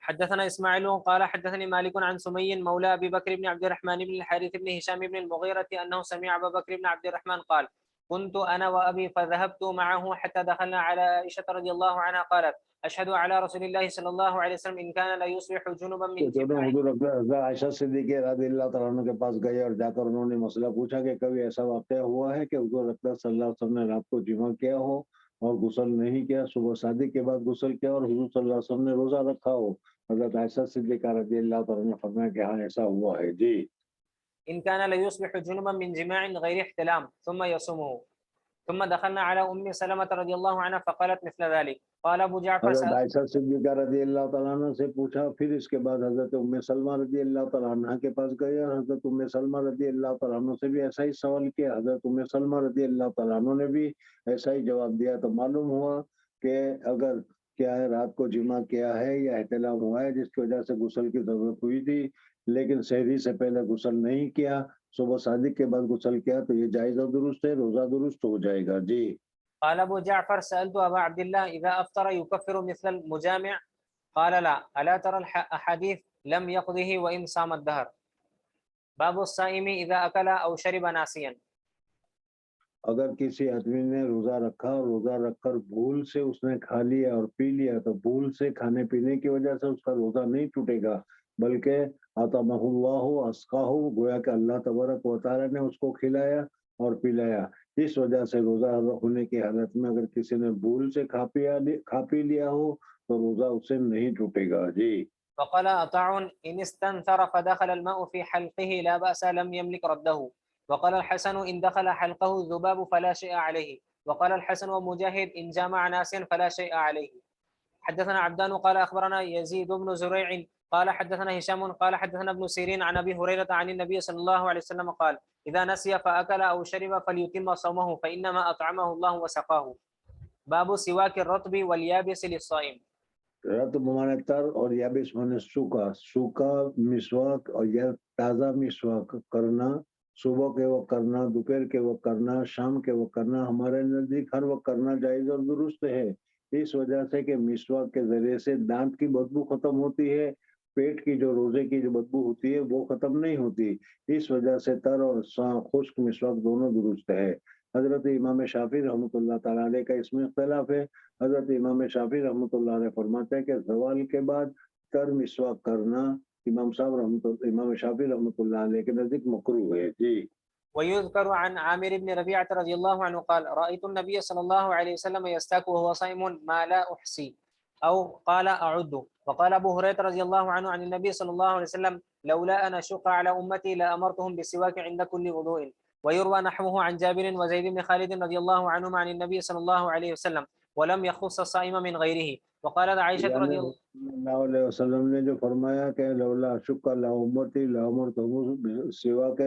حدثنا إسماعيل قال حدثني مالك عن سمي مولى أبي بكر بن عبد الرحمن بن الحارث بن هشام بن المغيرة أنه سمع أبا بكر بن عبد الرحمن قال كنت أنا وأبي فذهبت معه حتى دخلنا على عائشة رضي الله عنها قالت أشهد على رسول الله صلى الله عليه وسلم إن كان لا يصبح جنبا من جماع. حضور عائشہ صدیقہ رضی اللہ تعالیٰ عنہ کے پاس گئے اور جا کر انہوں نے مسئلہ پوچھا کہ کبھی ایسا واقعہ ہوا ہے کہ حضور اکرم صلی اللہ علیہ وسلم نے رات کو جمع کیا ہو اور غسل نہیں کیا, صبح شادی کے بعد غسل کیا اور حضور صلی اللہ علیہ وسلم نے روزہ رکھا ہو. حضرت عائشہ صدیقہ رضی اللہ تعالیٰ نے فرمایا کہ ہاں ایسا ہوا ہے. جی. إن كان لا يصبح جنبا من جماع غير احتلام ثم يصومه. ثم دخلنا على أم سلمة رضي الله عنها فقالت مثل ذلك. قال أبو جعفر حضرت عائشہ صدیقہ رضی اللہ تعالیٰ عنہ سے پوچھا, پھر اس کے بعد حضرت ام سلمہ رضی اللہ تعالیٰ عنہ کے پاس گئے اور حضرت ام سلمہ رضی اللہ تعالیٰ عنہ سے بھی ایسا ہی سوال کیا. حضرت ام سلمہ رضی اللہ تعالیٰ عنہ نے بھی ایسا ہی جواب دیا. تو معلوم ہوا کہ اگر کیا ہے رات کو جمع کیا ہے یا احتلام ہوا ہے جس کی وجہ سے غسل کی ضرورت ہوئی تھی لیکن سحری سے پہلے غسل نہیں کیا, صبح صادق کے بعد غسل کیا تو یہ جائز اور درست ہے، روزہ درست ہو جائے گا جی۔ قال ابو جعفر سألت ابا عبد الله اذا افطر يكفر مثل المجامع قال لا الا ترى الاحاديث لم يقضه وان صام الدهر. باب الصائم اذا اكل او شرب ناسيا. اگر کسی آدمی نے روزہ رکھا اور روزہ رکھ کر بھول سے اس نے کھا لیا اور پی لیا تو بھول سے کھانے پینے کی وجہ سے اس کا روزہ نہیں ٹوٹے گا، بلکہ اطعمہ اللہ اسقاہ، گویا کہ اللہ تبارک و تعالی نے اس کو کھلایا اور پلایا، اس وجہ سے روزہ ہونے کی حالت میں اگر کسی نے بھول سے کھا پی لیا ہو تو روزہ اس سے نہیں ٹوٹے گا جی۔ وقال عطاء ان استنثر فدخل الماء في حلقه لا بأس لم يملك رده. وقال الحسن ان دخل حلقه ذباب فلا شيء عليه. وقال الحسن ومجاهد ان جامع ناسيا فلا شيء عليه. حدثنا عبدان قال اخبرنا يزيد بن زريع قال حدثنا هشام قال حدثنا ابن سيرين عن ابي هريره عن النبي صلى الله عليه وسلم قال اذا نسي فاكل او شرب فليتم صومه فانما اطعمه الله وسقاه. باب سواك الرطب واليابس للصائم. رطب مانے تر اور یابس مانے سوکھا، سوکھا مسواک اور یا تازہ مسواک کرنا، صبح کے وقت کرنا، دوپہر کے وقت کرنا، شام کے وقت کرنا، ہمارے نزدیک ہر وقت کرنا جائز اور درست ہے، اس وجہ سے کہ مسواک کے ذریعے سے دانت کی بدبو ختم ہوتی ہے، پیٹ کی جو روزے کی جو بدبو ہوتی ہے وہ ختم نہیں ہوتی، اس وجہ سے تر اور خشک مسواک دونوں درست ہے۔ حضرت امام شافعی رحمۃ اللہ تعالیٰ علیہ کا اس میں اختلاف ہے۔ حضرت امام شافعی رحمۃ اللہ علیہ فرماتے ہیں کہ زوال کے بعد تر مسواک کرنا امام شافعی رحمۃ اللہ علیہ کے نزدیک مکروہ ہے جی۔ ويذكر عن عامر بن ربيعة رضي الله عنه قال رأيت النبي صلى الله عليه وسلم يستاك وهو صائم ما لا أحصي أو قال أعد. وقال أبو هريرة رضي الله عنه عن النبي صلى الله عليه وسلم لولا أن أشق على أمتي لأمرتهم بالسواك عند كل وضوء. ويروى نحوه عن جابر وزيد بن خالد رضي الله عنهما عن النبي صلى الله عليه وسلم ولم يخص الصائم من غيره. وقالت عائشة رضي الله صلی اللہ علیہ وسلم نے جو فرمایا کہ لولا شق لا امتی لامرتهم بالسواک،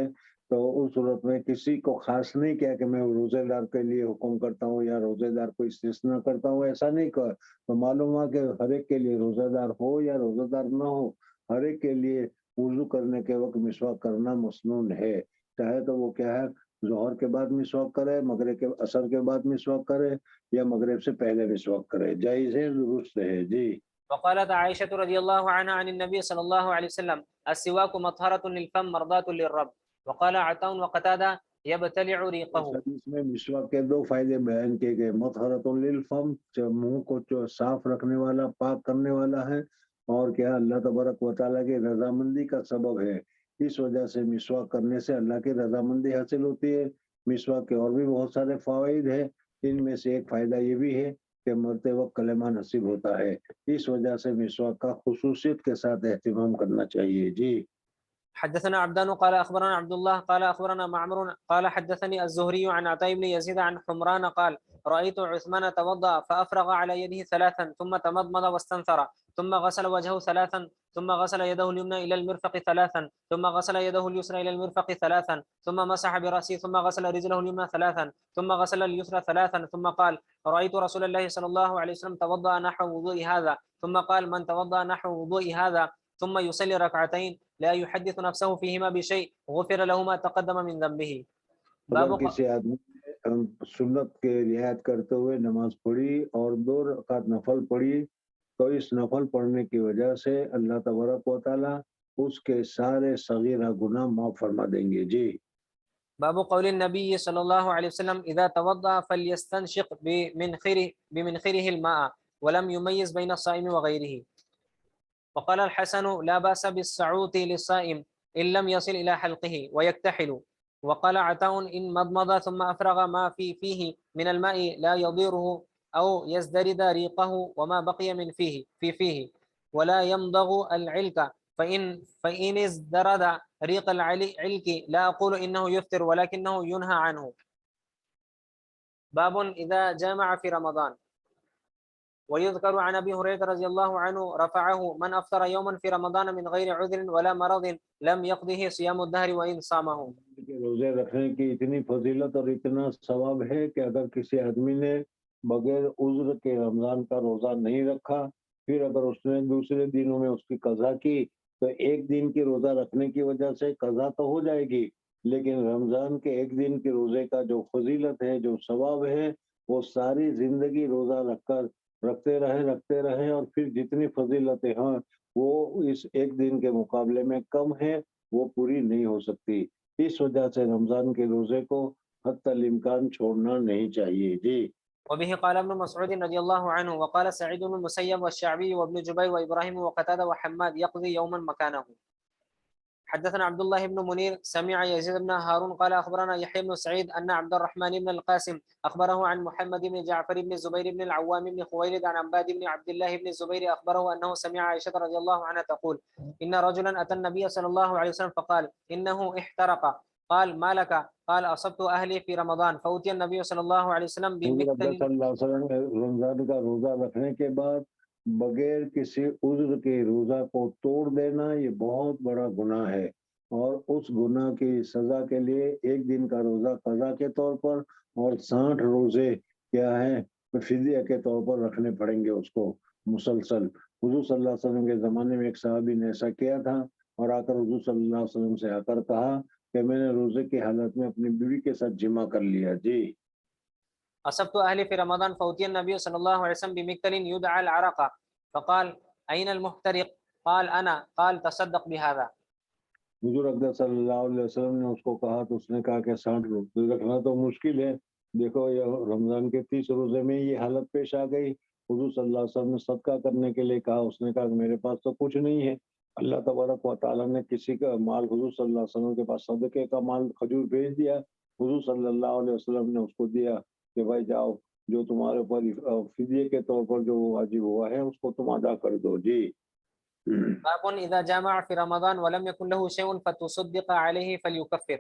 تو اس صورت میں کسی کو خاص نہیں کیا کہ میں روزے دار کے لیے حکم کرتا ہوں یا روزے دار کو استثناء کرتا ہوں، ایسا نہیں کہا۔ تو معلوم ہوا کہ ہر ایک کے لیے روزے دار ہو یا روزے دار نہ ہو، ہر ایک کے لیے وضو کرنے کے وقت مسواک کرنا مسنون ہے، چاہے تو وہ کیا ہے ظہر کے بعد مسواک کرے، مغرب کے عصر کے بعد مسواک کرے یا مغرب سے پہلے مسواک کرے، جائز ہے، درست ہے جی۔ وقالت عائشة رضي الله عنها عن النبي صلى الله عليه وسلم السواك مطهرة للفم مرضاة للرب. وقال عطاء وقتادة يبتلع ريقه. اس حدیث میں مسواک کے دو فائدے بیان کیے گئے، مطہرۃ للفم، منہ کو جو صاف رکھنے والا، پاک کرنے والا ہے، اور کیا اللہ تبارک و تعالیٰ کی رضامندی کا سبب ہے، اس وجہ سے مسواک کرنے سے اللہ کی رضامندی حاصل ہوتی ہے۔ مسواک کے اور بھی بہت سارے فوائد ہیں، ان میں سے ایک فائدہ یہ بھی ہے کہ مرتے وقت کلمہ نصیب ہوتا ہے، اس وجہ سے مسواک کا خصوصیت کے ساتھ اہتمام کرنا چاہیے جی۔ حدثنا عبدان قال اخبرنا عبد الله قال اخبرنا معمر قال حدثني الزهري عن عطاء بن يزيد عن حمران قال رايت عثمان توضا فافرغ على يده ثلاثا ثم تمضمض واستنثر ثم غسل وجهه ثلاثا ثم غسل يده اليمنى الى المرفق ثلاثا ثم غسل يده اليسرى الى المرفق ثلاثا ثم مسح براسه ثم غسل رجله اليمنى ثلاثا ثم غسل اليسرى ثلاثا ثم قال رايت رسول الله صلى الله عليه وسلم توضا نحو وضوء هذا ثم قال من توضا نحو وضوء هذا ثم يصلي ركعتين لا يحدث نفسه فيهما بشيء غفر له ما تقدم من ذنبه. اگر کسی آدمی نے سنت کے رعایت کرتے ہوئے نماز پڑھی اور 2 رکعت نفل پڑھی تو اس نفل پڑھنے کی وجہ سے اللہ تبارک و تعالیٰ اس کے سارے صغیرہ گناہ معاف فرما دیں گے جی۔ باب قول النبي صلى الله عليه وسلم اذا توضا فليستنشق بمنخره الماء ولم يميز بين الصائم وغيره. وقال الحسن لا بأس بالسعوط للصائم إن لم يصل إلى حلقه ويكتحل. وقال عطاء إن مضمض ثم أفرغ ما في فيه من الماء لا يضيره أو يزدرد ريقه وما بقي من فيه ولا يمضغ العلك فإن ازدرد ريق العلك لا أقول إنه يفطر ولكنه ينهى عنه. باب إذا جامع في رمضان. ويذكر عن ابي هريره رضي الله عنه رفعه من افطر يوما في رمضان من غير عذر ولا مرض لم يقضه صيام الدهر وان صامه. روزے رکھنے کی اتنی فضیلت اور اتنا ثواب ہے کہ اگر کسی آدمی نے بغیر عذر کے رمضان کا روزہ نہیں رکھا، پھر اگر اس نے دوسرے دنوں میں اس کی قضا کی تو ایک دن کی روزہ رکھنے کی وجہ سے قضا تو ہو جائے گی، لیکن رمضان کے ایک دن کے روزے کا جو فضیلت ہے، جو ثواب ہے، وہ ساری زندگی روزہ رکھتے رہے اور پھر جتنی فضیلتیں ہیں وہ اس ایک دن کے مقابلے میں کم ہے، وہ پوری نہیں ہو سکتی۔ اس وجہ سے رمضان کے روزے کو حتی الامکان چھوڑنا نہیں چاہیے۔ جی وبه قال ابن مسعود رضي الله عنه وقال سعيد بن المسيب والشعبي وابن جبير وإبراهيم وقتادة وحماد يقضي يوما مكانه. حدثنا عبد الله بن منير سمع يزيد بن هارون قال أخبرنا يحيى بن سعيد أن عبد الرحمن بن القاسم أخبره عن محمد بن جعفر بن الزبير بن العوام بن خويلد عن عباد بن عبد الله بن الزبير أخبره أنه سمع عائشة رضي الله عنها تقول إن رجلا أتى النبي صلى الله عليه وسلم فقال إنه احترق. قال ما لك؟ قال أصبت أهلي في رمضان فأتي النبي صلى الله عليه وسلم حضور اقدس بمقتل. صلی اللہ علیہ وسلم نے رمضان کا روزہ رکھنے کے بعد بغیر کسی عذر کے روزہ کو توڑ دینا یہ بہت بڑا گناہ ہے، اور اس گناہ کی سزا کے لیے ایک دن کا روزہ قضا کے طور پر اور 60 روزے کیا ہے فدیہ کے طور پر رکھنے پڑیں گے اس کو مسلسل۔ حضور صلی اللہ علیہ وسلم کے زمانے میں ایک صحابی نے ایسا کیا تھا اور آ کر حضور صلی اللہ علیہ وسلم سے آ کر کہا کہ میں نے روزے کی حالت میں اپنی بیوی کے ساتھ جمع کر لیا۔ جی أصبت أهلي في رمضان فأتي النبي صلی اللہ علیہ وسلم بمقتل يدعى العرق فقال أين المحترق؟ قال أنا. قال تصدق بهذا. حضور اقدس صلی اللہ علیہ وسلم نے اس کو کہا تو اس نے کہا کہ 60 روزے رکھنا تو مشکل ہے، دیکھو یہ رمضان کے 30 روزے میں یہ حالت پیش آ گئی۔ حضور صلی اللہ علیہ وسلم نے صدقہ کرنے کے لیے کہا، اس نے کہا کہ میرے پاس تو کچھ نہیں ہے۔ اللہ تبارک و تعالیٰ نے کسی کا مال حضور صلی اللہ علیہ وسلم کے پاس صدقے کا مال کھجور بھیج دیا، حضور صلی اللہ علیہ وسلم نے اس کو دیا کہ بھائی جاؤ، جو تمہارے اوپر فدیے کے طور پر جو واجب ہوا ہے اس کو تم ادا کر دو۔ جی باب إذا جامع في رمضان ولم يكن له شيء فتصدق عليه فليكفر.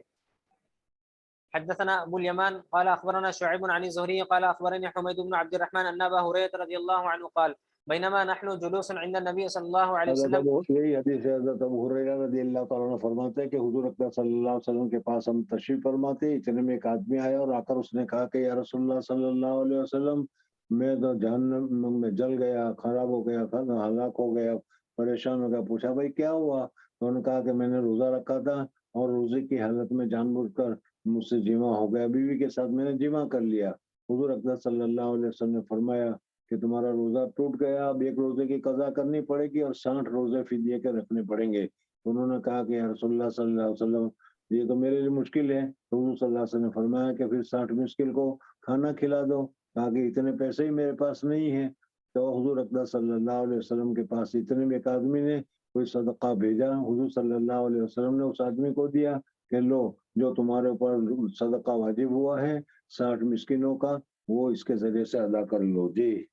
حدثنا أبو اليمان قال أخبرنا شعيب عن الزهري قال أخبرني حميد بن عبد الرحمن أن أبا هريرة رضي الله عنه قال بينما نحن جلوس عند النبي صلى الله عليه وسلم. یہی حدیث ہے حضرت ابو ہریرہ رضی اللہ تعالیٰ عنہ فرماتے ہیں کہ حضور اکرم صلی اللہ علیہ وسلم کے پاس ہم تشریف فرماتے، اتنے میں ایک آدمی آیا اور آ کر اس نے کہا کہ یا رسول اللہ صلی اللہ علیہ وسلم، میں تو جہنم میں جل گیا، خراب ہو گیا، ہلاک ہو گیا، پریشان ہو گیا۔ پوچھا بھائی کیا ہوا؟ تو انہوں نے کہا کہ میں نے روزہ رکھا تھا اور روزے کی حالت میں جان بوجھ کر مجھ سے جمع ہو گیا، بیوی کے ساتھ میں نے جمع کر لیا۔ حضور اکرم صلی اللہ علیہ وسلم نے فرمایا کہ تمہارا روزہ ٹوٹ گیا، اب ایک روزے کی قضا کرنی پڑے گی اور 60 روزے فدیے کے رکھنے پڑیں گے۔ انہوں نے کہا کہ یا رسول اللہ صلی اللہ علیہ وسلم، یہ تو میرے لیے مشکل ہے۔ حضور صلی اللہ علیہ وسلم نے فرمایا کہ پھر 60 مسکین کو کھانا کھلا دو، کہا کہ اتنے پیسے ہی میرے پاس نہیں ہیں۔ تو حضور اکرم صلی اللہ علیہ وسلم کے پاس اتنے میں ایک آدمی نے کوئی صدقہ بھیجا، حضور صلی اللہ علیہ وسلم نے اس آدمی کو دیا کہ لو، جو تمہارے اوپر صدقہ واجب ہوا ہے 60 مسکینوں کا، وہ اس کے ذریعے سے ادا کر لو۔ جی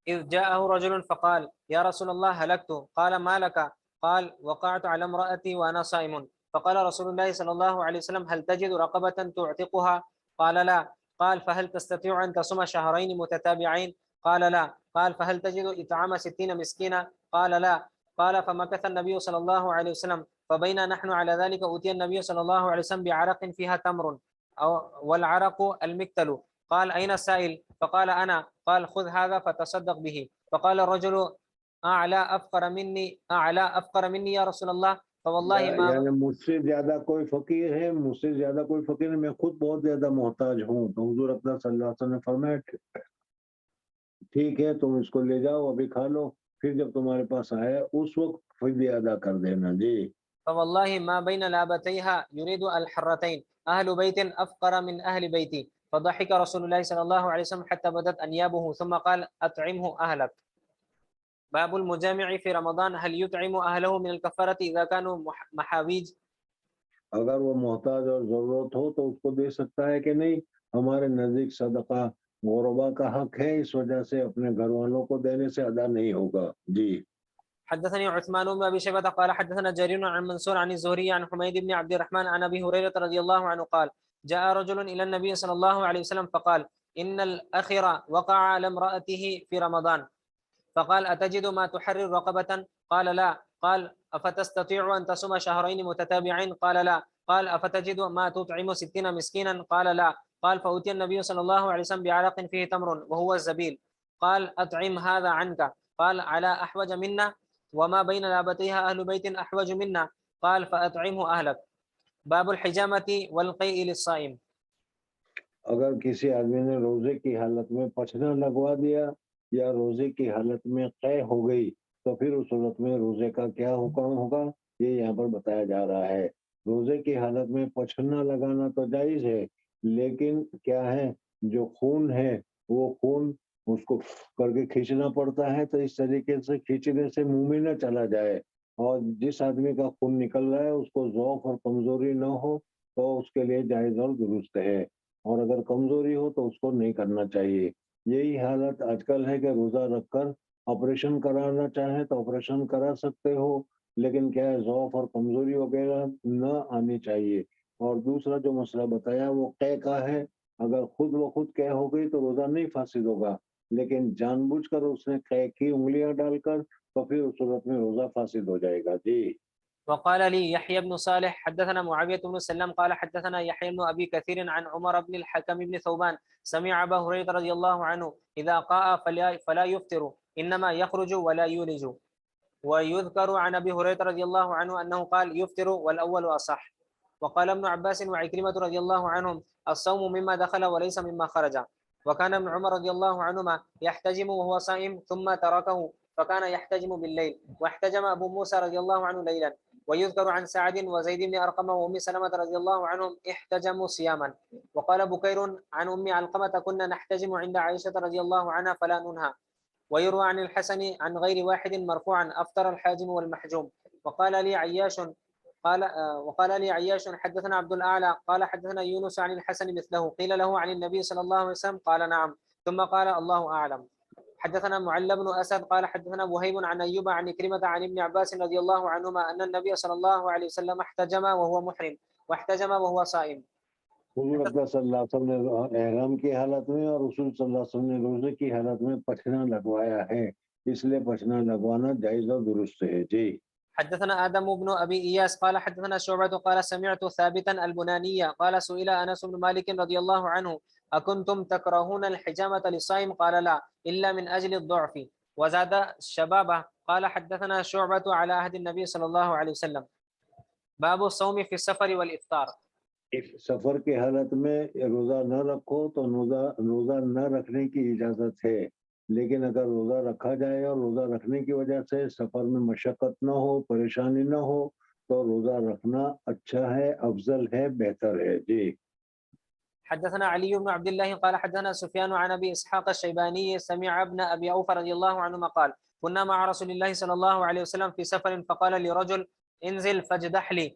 إذ جاءه رجل فقال يا رسول الله هلكت. قال ما لك؟ قال وقعت على امرأتي وأنا صائم. فقال رسول الله صلى الله عليه وسلم هل تجد رقبة تعتقها؟ قال لا. قال فهل تستطيع أن تصوم شهرين متتابعين؟ قال لا. قال فهل تجد إطعام 60 مسكينا؟ قال لا. قال فمكث النبي صلى الله عليه وسلم فبين نحن على ذلك أتي النبي صلى الله عليه وسلم بعرق فيها تمر والعرق المكتل. قال أين السائل؟ فقال أنا. قال خذ هذا فتصدق به. فقال الرجل أعلى أفقر مني يا رسول الله فوالله ما. یعنی مجھ سے زیادہ کوئی فقیر ہے، مجھ سے زیادہ کوئی فقیر ہے، میں خود بہت زیادہ محتاج ہوں۔ تو حضور اکرم صلی اللہ علیہ وسلم نے فرمایا ٹھیک ہے، تم اس کو لے جاؤ، ابھی کھا لو، پھر جب تمہارے پاس آئے اس وقت فدیہ ادا کر دینا۔ جی فوالله ما بين لابتيها يريد الحرتين أهل بيت أفقر من أهل بيتي. فضحك رسول الله صلى الله عليه وسلم حتى بدت أنيابه ثم قال أطعمه أهلك. باب المجامع في رمضان هل يطعم أهله من الكفارة إذا كانوا محاويج؟ اگر وہ محتاج اور ضرورت ہو تو اس کو دے سکتا ہے کہ نہیں؟ ہمارے نزدیک صدقہ غربا کا حق ہے، اس وجہ سے اپنے گھر والوں کو دینے سے ادا نہیں ہوگا۔ جی حدثني عثمان بن ابي شيبه قال حدثنا جرير عن منصور عن الزهري عن حميد بن عبد الرحمن عن ابي هريره رضي الله عنه قال جاء رجل الى النبي صلى الله عليه وسلم فقال ان الاخر وقع على امراته في رمضان فقال اتجد ما تحرر رقبه؟ قال لا. قال افتستطيع ان تصوم شهرين متتابعين؟ قال لا. قال افتجد ما تطعم 60 مسكينا؟ قال لا. قال فأتي النبي صلى الله عليه وسلم بعرق فيه تمر وهو الزبيل. قال اطعم هذا عنك. قال على احوج منا وما بين لابتيها أهل بيت أحوج منا. قال فأطعمه أهلك. باب الحجامة والقيء للصائم. اگر کسی آدمی نے روزے کی حالت میں پچھنا لگوا دیا یا روزے کی حالت میں قے ہو گئی تو پھر اس صورت میں روزے کا کیا حکم ہوگا، یہ یہاں پر بتایا جا رہا ہے۔ روزے کی حالت میں پچھنا لگانا تو جائز ہے، لیکن کیا ہے، جو خون ہے وہ خون اس کو کر کے کھینچنا پڑتا ہے، تو اس طریقے سے کھینچنے سے منہ میں نہ چلا جائے، اور جس آدمی کا خون نکل رہا ہے اس کو ذوق اور کمزوری نہ ہو تو اس کے لیے جائز اور درست ہے، اور اگر کمزوری ہو تو اس کو نہیں کرنا چاہیے۔ یہی حالت آج کل ہے کہ روزہ رکھ کر آپریشن کرانا چاہیں تو آپریشن کرا سکتے ہو، لیکن کیا ہے، ضعف اور کمزوری وغیرہ نہ آنی چاہیے۔ اور دوسرا جو مسئلہ بتایا وہ قے کا ہے، اگر خود بخود قے ہو گئی تو روزہ نہیں فاسد ہوگا، لیکن جان بوجھ کر اس نے قے کی انگلیاں ڈال کر تو پھر اس صورت میں روزہ فاسد ہو جائے گا۔ جی۔ وقال لي يحيى بن صالح حدثنا معاوية بن سلم قال حدثنا يحيى بن أبي كثير عن عمر بن الحكم بن ثوبان سمع أبا هريرة رضي الله عنه إذا قاء فلا يفطر إنما يخرج ولا يولج. ويذكر عن أبي هريرة رضي الله عنه أنه قال يفطر والأول أصح. وقال ابن عباس وعكرمة رضي الله عنهم الصوم مما دخل وليس مما خرج. وكان ابن عمر رضي الله عنهما يحتجم وهو صائم ثم تركه فكان يحتجم بالليل، واحتجم أبو موسى رضي الله عنه ليلا. ويذكر عن سعد وزيد بن أرقم وأم سلمة رضي الله عنهم احتجموا صياما. وقال بكير عن أم علقمة كنا نحتجم عند عائشة رضي الله عنها فلا ننهى. ويروى عن الحسن عن غير واحد مرفوعا أفطر الحاجم والمحجوم. وقال لي عياش حدثنا عبد الأعلى قال حدثنا يونس عن الحسن مثله قيل له عن النبي صلى الله عليه وسلم قال نعم ثم قال الله أعلم. حدثنا معل بن أسد قال حدثنا وهيب عن أيوب عن كريمة عن ابن عباس رضي الله عنهما أن النبي صلى الله عليه وسلم احتجم وهو محرم واحتجم وهو صائم. حضور اکرم صلی اللہ علیہ وسلم نے احرام کی حالت میں اور رسول صلی اللہ علیہ وسلم نے روزے کی حالت میں پچھنا لگوایا ہے، اس لیے پچھنا لگوانا جائز اور درست ہے۔ جی۔ حدثنا آدم بن أبي إياس قال حدثنا شعبة قال سمعت ثابتا البناني قال سئل أنس بن مالك رضي الله عنه أكنتم تكرهون الحجامة للصائم قال لا إلا من أجل الضعف. وزاد شبابه قال حدثنا شعبة على عهد النبي صلى الله عليه وسلم. باب الصوم في السفر والإفطار. سفر کی حالت میں روزہ نہ رکھو تو روزہ نہ رکھنے کی اجازت ہے، لیکن اگر روزہ رکھا جائے اور روزہ رکھنے کی وجہ سے سفر میں مشقت نہ ہو، پریشانی نہ ہو تو روزہ رکھنا اچھا ہے، افضل ہے، بہتر ہے۔ جی۔ حدثنا علي بن عبد الله قال حدثنا سفيان عن أبي إسحاق الشيباني سمع ابن أبي أوفى رضي الله عنهما قال كنا مع رسول الله صلى الله عليه وسلم في سفر فقال لرجل انزل فاجدح لي.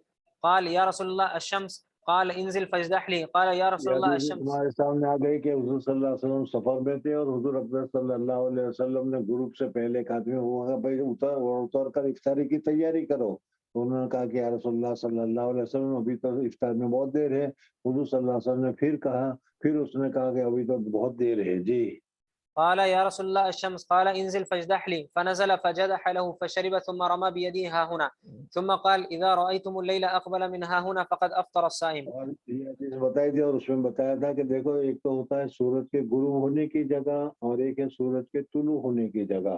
قال يا رسول الله الشمس. قال انزل فاجدح لي. قال يا رسول الله الشمس. ہمارے سامنے آ گئی کہ حضور صلی اللہ علیہ وسلم سفر میں تھے اور حضور اکبر صلی اللہ علیہ وسلم نے گروپ سے پہلے ایک آدمی ہوا بھائی اتر کر افطاری کی تیاری کرو، تو انہوں نے کہا کہ یا رسول اللہ صلی اللہ علیہ وسلم ابھی تو افطار میں بہت دیر ہے۔ حضور صلی اللہ علیہ وسلم نے پھر اس نے کہا کہ ابھی تو بہت دیر ہے۔ جی۔ قال يا رسول الله الشمس. قال انزل فاجدح لي. فنزل فجدح له فشرب ثم رمى بيده ها هنا ثم قال إذا رأيتم الليل أقبل من ها هنا فقد أفطر الصائم. اور یہ حدیث بتائی تھی اور اس میں بتایا تھا کہ دیکھو ایک تو ہوتا ہے سورج کے غروب ہونے کی جگہ اور ایک ہے سورج کے طلوع ہونے کی جگہ۔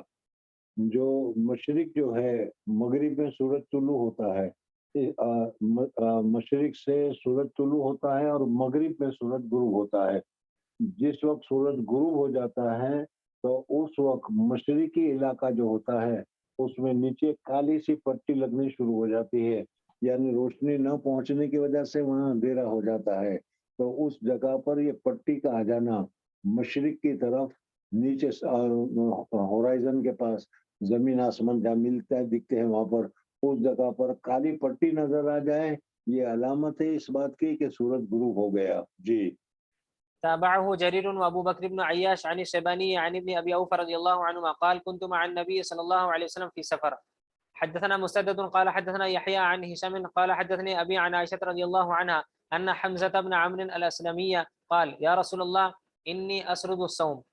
جو مشرق جو ہے، مغرب میں سورج طلوع ہوتا ہے، مشرق سے سورج طلوع ہوتا ہے اور مغرب میں سورج غروب ہوتا ہے۔ جس وقت سورج غروب ہو جاتا ہے تو اس وقت مشرقی علاقہ جو ہوتا ہے اس میں نیچے کالی سی پٹی لگنی شروع ہو جاتی ہے، یعنی روشنی نہ پہنچنے کی وجہ سے وہاں اندھیرا ہو جاتا ہے، تو اس جگہ پر یہ پٹی کا آ جانا مشرق کی طرف نیچے ہورائزن کے پاس زمین آسمان جہاں ملتا ہے دکھتے ہیں وہاں پر اس جگہ پر کالی پٹی نظر آ جائے، یہ علامت ہے اس بات کی کہ سورج غروب ہو گیا۔ جی۔ تابعه جرير وابو بكر بن عياش عن الشيباني عن ابن ابي اوفى رضي الله عنهما قال كنت مع النبي صلى الله عليه وسلم في سفر. حدثنا مسدد قال حدثنا يحيى عن هشام قال حدثني ابي عن عائشه رضي الله عنها ان حمزه بن عمرو الاسلمي قال يا رسول الله اني اسرد الصوم.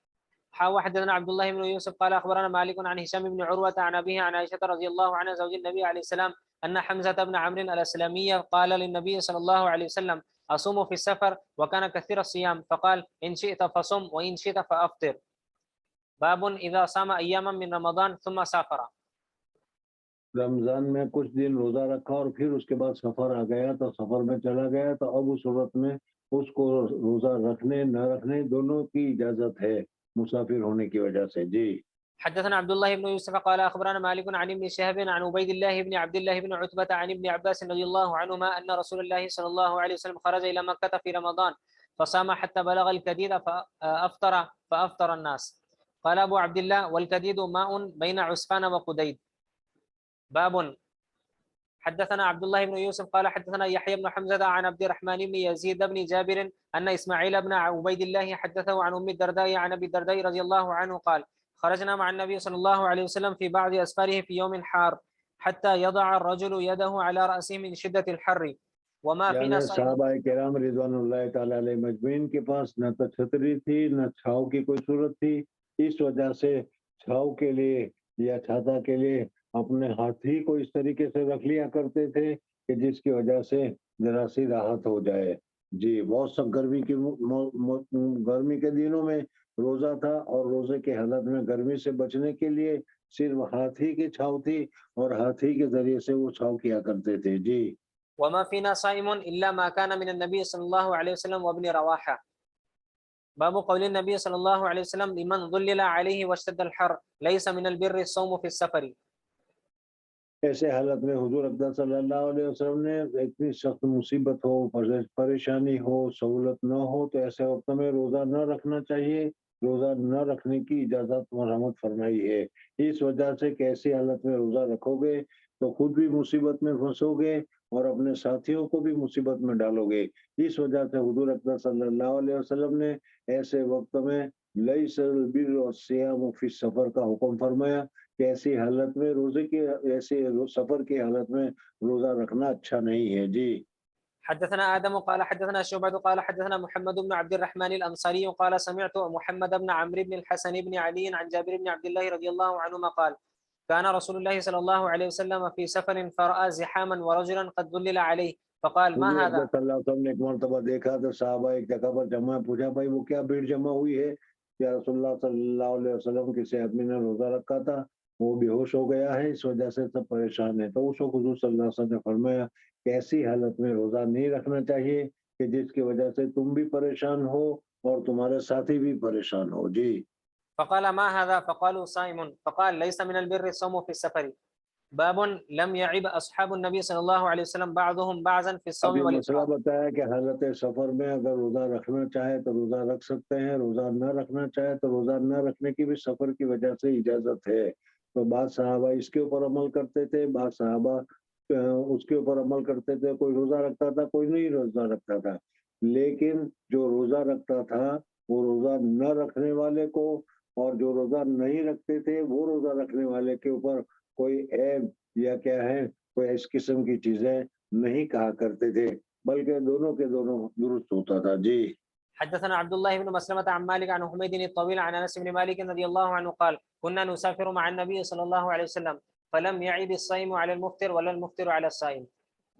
حدثنا عبد الله بن يوسف قال اخبرنا مالك عن هشام بن عروه عن ابيه عن عائشه رضي الله عنها زوج النبي عليه السلام ان حمزه بن عمرو الاسلمي قال للنبي صلى الله عليه وسلم أصوم في السفر وكان كثير الصيام فقال إن شئت فصم وإن شئت فأفطر. باب إذا صام أياما من رمضان ثم سافر. رمضان میں کچھ دن روزہ رکھا اور پھر اس کے بعد سفر آ گیا تو سفر میں چلا گیا تو اب اس صورت میں اس کو روزہ رکھنے نہ رکھنے دونوں کی اجازت ہے مسافر ہونے کی وجہ سے. جی. حدثنا عبد الله بن يوسف قال اخبرنا مالك عن ابن شهاب عن عبيد الله بن عبد الله بن عتبة عن ابن عباس رضي الله عنهما ان رسول الله صلى الله عليه وسلم خرج الى مكة في رمضان فصام حتى بلغ الكديد فافطر الناس. قال ابو عبد الله والكديد ماء بين عسفان وقديد. باب. حدثنا عبد الله بن يوسف قال حدثنا يحيى بن حمزة عن عبد الرحمن بن يزيد بن جابر أن إسماعيل بن عبيد الله حدثه عن أم الدرداء عن أبي الدرداء رضي الله عنه قال خرجنا مع النبي صلى الله عليه وسلم في بعض أسفاره في يوم حار حتى يضع الرجل يده على رأسه من شدة الحر وما فينا یعنی صحابہ کرام رضوان اللہ تعالی علیہ مجمعین کے پاس نہ تو چھتری تھی نہ چھاؤ کی کوئی صورت تھی. اس وجہ سے چھاؤ کے لیے یا چھاتا کے لیے اپنے ہاتھی کو اس طریقے سے رکھ لیا کرتے تھے کہ جس کی وجہ سے ذرا سی راحت ہو جائے. جی. بہت سخت گرمی کے دنوں میں روزہ تھا اور روزے کے حالت میں گرمی سے بچنے کے لیے صرف ہاتھی کی چھاؤ تھی اور ہاتھی کے ذریعے سے وہ چھاؤ کیا کرتے تھے. جی. وما فينا صائم إلا ما كان من النبي صلى الله عليه وسلم وابن رواحة. باب قول النبي صلى الله عليه وسلم لمن ظلل عليه واشتد الحر ليس من البر الصوم في السفر. ایسے حالت میں حضور اقدس صلی اللہ علیہ وسلم نے اتنی سخت مصیبت ہو پریشانی ہو سہولت نہ ہو تو ایسے وقت میں روزہ نہ رکھنا چاہیے. روزہ نہ رکھنے کی اجازت مرحمت فرمائی ہے. اس وجہ سے کہ ایسی حالت میں روزہ رکھو گے تو خود بھی مصیبت میں پھنسو گے اور اپنے ساتھیوں کو بھی مصیبت میں ڈالو گے. اس وجہ سے حضور اقدس صلی اللہ علیہ وسلم نے ایسے وقت میں لیس البر والصیام فی السفر کا حکم فرمایا کہ ایسی حالت میں روزے کی ایسے سفر کی حالت میں روزہ رکھنا اچھا نہیں ہے. جی. حدثنا آدم قال حدثنا شعبة قال حدثنا محمد بن عبد الرحمن الأنصاري قال سمعت محمد بن عمرو بن الحسن بن علي عن جابر بن عبد الله رضي الله عنهما قال كان رسول الله صلى الله عليه وسلم في سفر فرأى زحاما ورجلا قد ظلل عليه فقال ما هذا. صلی اللہ علیہ وسلم نے ایک مرتبہ دیکھا تو صحابہ ایک جگہ پر جمع پوچھا بھائی وہ کیا بھیڑ جمع ہوئی ہے. یا رسول اللہ صلی اللہ علیہ وسلم کسی آدمی نے روزہ رکھا تھا وہ بے ہوش ہو گیا ہے اس وجہ سے سب پریشان ہے. تو اس وقت حضور صلی اللہ علیہ وسلم نے فرمایا کہ ایسی حالت میں روزہ نہیں رکھنا چاہیے کہ جس کی وجہ سے تم بھی پریشان ہو اور تمہارے ساتھی بھی پریشان ہو. جی. فقال ما هذا فقالوا صائم فقال ليس من البر الصوم في السفر. باب لم يعب اصحاب النبي صلى الله عليه وسلم بعضهم بعضا في الصوم مسئلہ والافطار. بتایا کہ حالت سفر میں اگر روزہ رکھنا چاہے تو روزہ رکھ سکتے ہیں. روزہ نہ رکھنا چاہے تو روزہ نہ رکھنے کی بھی سفر کی وجہ سے اجازت ہے. تو بعض صحابہ اس کے اوپر عمل کرتے تھے بعض صحابہ اس کے اوپر عمل کرتے تھے. کوئی روزہ رکھتا تھا کوئی نہیں روزہ رکھتا تھا. لیکن جو روزہ رکھتا تھا وہ روزہ نہ رکھنے والے کو اور جو روزہ نہیں رکھتے تھے وہ روزہ رکھنے والے کے اوپر کوئی عیب یا کیا ہے کوئی اس قسم کی چیزیں نہیں کہا کرتے تھے بلکہ دونوں کے دونوں درست ہوتا تھا. جی. حدثنا عبد الله بن مسلمة عن مالك عن حميد الطويل عن انس بن مالك رضي الله عنه قال كنا نسافر مع النبي صلى الله عليه وسلم فلم يعب الصائم على المفطر ولا المفطر على الصائم.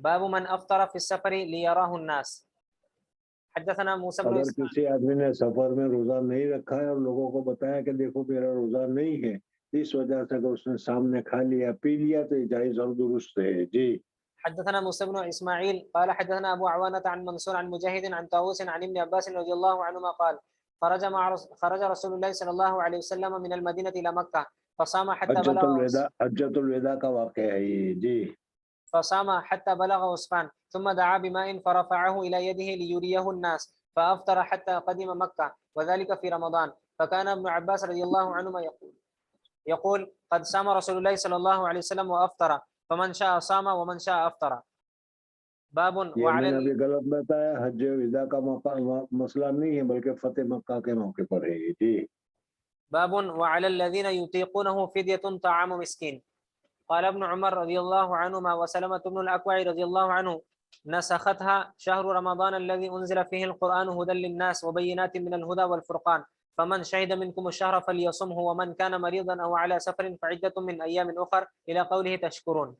باب من افطر في السفر ليراه الناس. حدثنا موسى بن اگر کسی آدمی نے سفر میں روزہ نہیں رکھا ہے اور لوگوں کو بتایا کہ دیکھو میرا روزہ نہیں ہے اس وجہ سے اگر اس نے سامنے کھا لیا پی لیا تو یہ جائز اور درست ہے. جی. حدثنا موسى بن اسماعيل قال حدثنا ابو عوانة عن منصور عن مجاهد عن طاووس عن ابن عباس رضي الله عنهما قال خرج رسول الله صلى الله عليه وسلم من المدينة الى مكة فصام حجۃ الوداع کا واقعہ ہے یہ. جی. فصام حتى بلغ عسفان ثم دعا بماء فرفعه الى يده ليريه الناس فافطر حتى قدم مكة وذلك في رمضان. فكان ابن عباس رضي الله عنهما يقول قد صام رسول الله صلى الله عليه وسلم وافطر فمن شاء صام ومن شاء افطر. باب وعلى ابھی غلط بتایا حج وداع کا مسئلہ نہیں ہے بلکہ فتح مکہ کے موقع پر ہے. جی. باب وعلى الذين يطيقونه فدية طعام مسكين. قال ابن عمر رضي الله عنهما وسلمة بن الأكوع رضي الله عنه نسختها شهر رمضان الذي أنزل فيه القرآن هدى للناس وبينات من الهدى والفرقان فمن شهد منكم الشهر فليصمه ومن كان مريضا أو على سفر فعدة من أيام أخر إلى قوله تشكرون.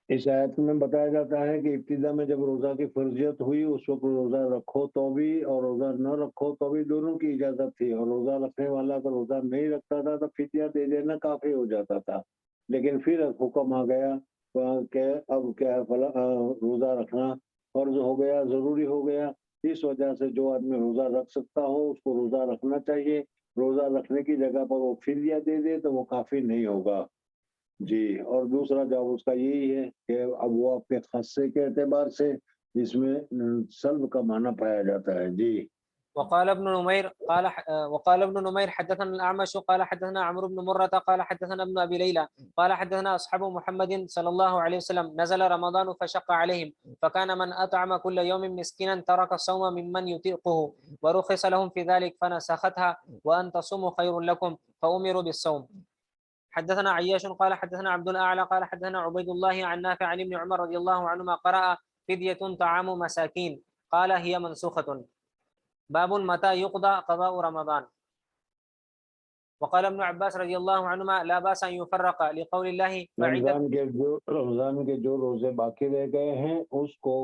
اس آیت میں بتایا جاتا ہے کہ ابتدا میں جب روزہ کی فرضیت ہوئی اس وقت روزہ رکھو تو بھی اور روزہ نہ رکھو تو بھی دونوں کی اجازت تھی. اور روزہ رکھنے والا اگر روزہ نہیں رکھتا تھا تو فدیہ دے دینا کافی ہو جاتا تھا. لیکن پھر حکم آ گیا کہ اب کیا ہے روزہ رکھنا فرض ہو گیا، ضروری ہو گیا۔ اس وجہ سے جو آدمی روزہ رکھ سکتا ہو اس کو روزہ رکھنا چاہیے۔ روزہ رکھنے کی جگہ پر وہ فدیہ دے دے تو وہ کافی نہیں ہوگا جی۔ اور دوسرا جواب اس کا یہی ہے کہ اب وہ آپ کے خاصے کے اعتبار سے اس میں سلب کا معنی پایا جاتا ہے جی۔ وقال ابن نمير حدثنا الأعمش قال حدثنا عمرو بن مرة قال حدثنا ابن أبي ليلى قال حدثنا أصحاب محمد صلى الله عليه وسلم نزل رمضان فشق عليهم فكان من أطعم كل يوم مسكينا ترك الصوم ممن يطيقه ورخص لهم في ذلك فنسختها وأن تصوموا خير لكم فأمروا بالصوم. حدثنا عياش قال حدثنا عبد الأعلى قال حدثنا عبيد الله عن نافع عن ابن عمر رضي الله عنهما قرأ فدية طعام مساكين قال هي منسوخة. باب متى يقضى قضاء رمضان. وقال ابن عباس رضي الله عنهما لا بأس أن يفرق لقول الله رمضان کے جو روزے باقی رہ گئے ہیں اس کو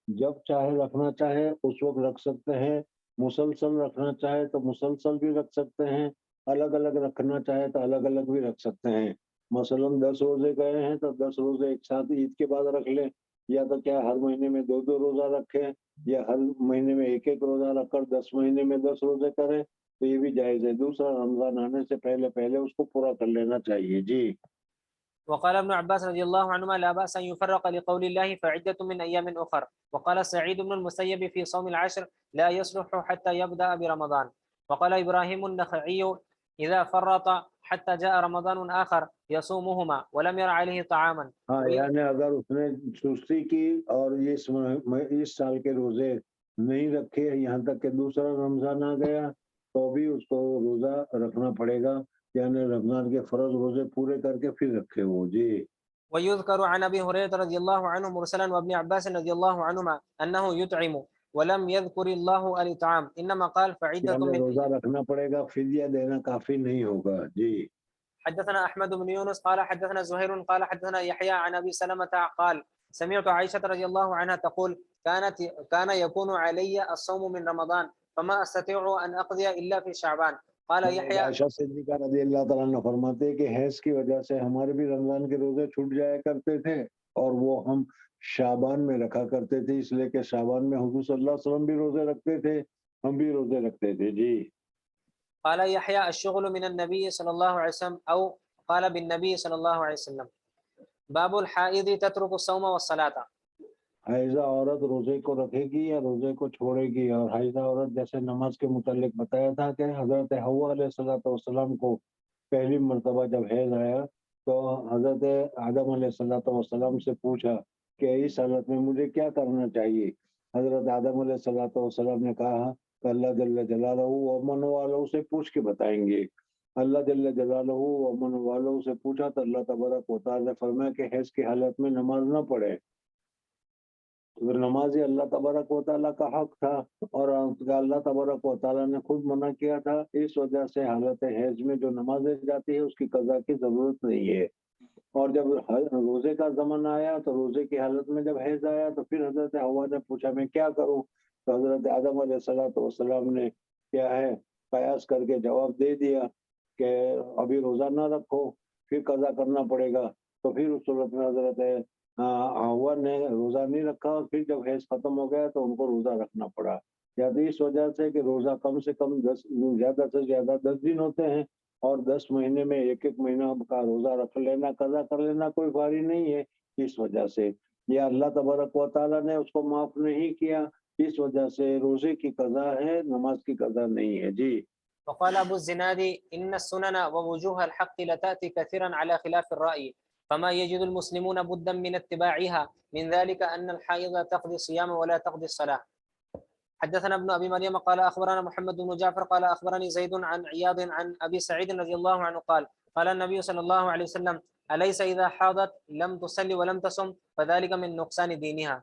جب چاہے رکھنا چاہے اس وقت رکھ سکتے ہیں، مسلسل رکھنا چاہے تو مسلسل بھی رکھ سکتے ہیں، الگ الگ رکھنا چاہے تو الگ الگ بھی رکھ سکتے ہیں۔ مثلا 10 روزے گئے ہیں تو 10 روزے ایک ساتھ عید کے بعد رکھ لیں، یا تو کیا ہر مہینے میں 2 روزہ رکھیں، یا ہر مہینے میں ایک روزہ رکھ کر 10 مہینے میں 10 روزے کریں تو یہ بھی جائز ہے۔ دوسرا رمضان آنے سے پہلے اس کو پورا کر لینا چاہیے جی۔ وقال ابن عباس رضي الله عنهما لا بأس أن يفرق لقول الله فعدة من أيام أخر. وقال سعيد بن المسيب في صوم العشر لا يصلح حتى يبدأ برمضان. وقال إبراهيم النخعي إذا فرط حتى جاء رمضان آخر يصومهما ولم ير عليه طعاما. ہاں یعنی اگر اس نے سستی کی اور اس سال کے روزے نہیں رکھے یہاں تک کہ دوسرا رمضان آ گیا تو بھی اس کو روزہ رکھنا پڑے گا، یعنی رمضان کے فرض روزے پورے کر کے پھر رکھے وہ جی۔ ويذكر عن ابي هريره رضي الله عنه مرسلا وابن عباس رضي الله عنهما انه يطعم ولم يذكر الله الاطعام انما قال فعدة یعنی من. روزہ رکھنا پڑے گا، فدیہ دینا کافی نہیں ہوگا جی۔ حدثنا احمد بن يونس قال حدثنا زهير قال حدثنا يحيى عن ابي سلمة قال سمعت عائشه رضي الله عنها تقول كان يكون علي الصوم من رمضان فما استطيع ان اقضي الا في شعبان. قال يحيى عائشہ صدیقہ رضی اللہ تعالیٰ عنہ فرماتے ہیں کہ حیض کی وجہ سے ہمارے بھی رمضان کے روزے چھوٹ جایا کرتے تھے اور وہ ہم شعبان میں رکھا کرتے تھے، اس لیے کہ شعبان میں حضور صلی اللہ علیہ وسلم بھی روزے رکھتے تھے، ہم بھی روزے رکھتے تھے جی۔ قال يحيى الشغل من النبي صلى الله عليه وسلم او قال بالنبي صلى الله عليه وسلم. باب الحائض تترك الصوم والصلاة. حائضہ عورت روزے کو رکھے گی یا روزے کو چھوڑے گی؟ اور حائضہ عورت جیسے نماز کے متعلق بتایا تھا کہ حضرت حوا علیہ السلام کو پہلی مرتبہ جب حیض آیا تو حضرت آدم علیہ السلام سے پوچھا کہ اس حالت میں مجھے کیا کرنا چاہیے؟ حضرت آدم علیہ السلام نے کہا کہ اللہ جل جلالہ و امن والوں سے پوچھ کے بتائیں گے۔ اللہ جل جلالہ و امن والوں سے پوچھا تو اللہ تبارک و تعالیٰ نے فرمایا کہ حیض کی حالت میں نماز نہ پڑھے۔ نماز اللہ تبارک و تعالیٰ کا حق تھا اور اللہ تبارک و تعالیٰ نے خود منع کیا تھا، اس وجہ سے حالت حیض میں جو نمازیں جاتی ہے اس کی قضا کی ضرورت نہیں ہے۔ اور جب روزے کا زمانہ آیا تو روزے کی حالت میں جب حیض آیا تو پھر حضرت حوا نے پوچھا میں کیا کروں؟ تو حضرت آدم علیہ السلام نے کیا ہے قیاس کر کے جواب دے دیا کہ ابھی روزہ نہ رکھو، پھر قضا کرنا پڑے گا۔ تو پھر اس صورت میں حضرت حوا نے روزہ نہیں رکھا اور پھر جب حیض ختم ہو گیا تو ان کو روزہ رکھنا پڑا، یا تو اس وجہ سے کہ روزہ کم سے کم زیادہ سے زیادہ 10 دن ہوتے ہیں اور 10 مہینے میں ایک مہینہ کا روزہ رکھ لینا، قضا کر لینا کوئی بھاری نہیں ہے، اس وجہ سے یا اللہ تبارک و تعالیٰ نے اس کو معاف نہیں کیا، اس وجہ سے روزے کی قضا ہے، نماز کی قضا نہیں ہے جی۔ وقال ابو الزناد ان السنن ووجوه الحق لتاتي كثيرا على خلاف الراي فما يجد المسلمون بدا من اتباعها من ذلك ان الحائض تقضي الصيام ولا تقضي الصلاه. حدثنا ابن ابي مريم قال اخبرنا محمد بن جعفر قال اخبرني زيد عن عياض عن ابي سعيد رضي الله عنه قال قال النبي صلى الله عليه وسلم اليس اذا حاضت لم تصلي ولم تصم فذلك من نقصان دينها.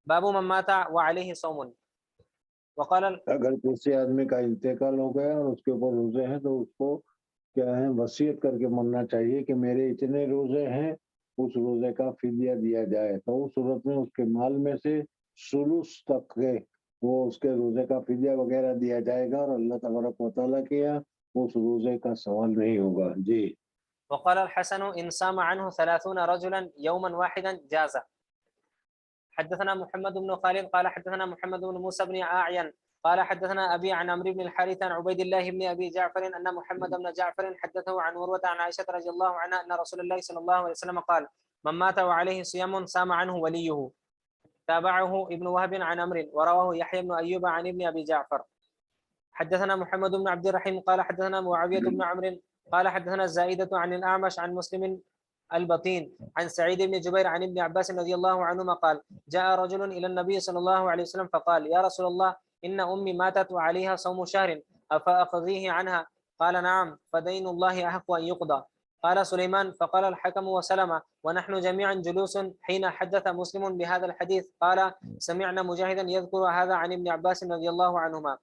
باب من مات وعليه صوم. وقال اگر کسی آدمی کا انتقال ہو گیا اور اس کے اوپر روزے ہیں تو اس کو کیا ہے وصیت کر کے مرنا چاہیے کہ میرے اتنے روزے ہیں، اس روزے کا فدیہ دیا جائے، تو اس صورت میں اس کے مال میں سے ثلث تک کے وہ اس کے روزے کا فدیہ وغیرہ دیا جائے گا اور اللہ تبارک و تعالیٰ کے یہاں اس روزے کا سوال نہیں ہوگا جی۔ وقال الحسن إن صام عنه 30 رجلا يوما واحدا جاز. حدثنا محمد بن خالد قال حدثنا محمد بن موسى بن أعين قال حدثنا أبي عن عمرو بن الحارث عن عبيد الله بن أبي جعفر أن محمد بن جعفر حدثه عن عروة عن عائشة رضي الله عنها أن رسول الله صلى الله عليه وسلم قال من مات وعليه صيام صام عنه وليه. تابعه ابن وهب عن عمرو ورواه يحيى بن أيوب عن ابن أبي جعفر. حدثنا محمد بن عبد الرحيم قال حدثنا معاوية بن عمرو قال حدثنا الزائدة عن الأعمش عن مسلم البطين عن سعيد بن جبير عن ابن عباس رضي الله عنهما قال جاء رجل إلى النبي صلى الله عليه وسلم فقال يا رسول الله إن أمي ماتت وعليها صوم شهر أفأقضيه عنها؟ قال نعم فدين الله أحق أن يقضى. قال سليمان فقال الحكم وسلم ونحن جميعا جلوس حين حدث مسلم بهذا الحديث قال سمعنا مجاهدا يذكر هذا عن ابن عباس رضي الله عنهما.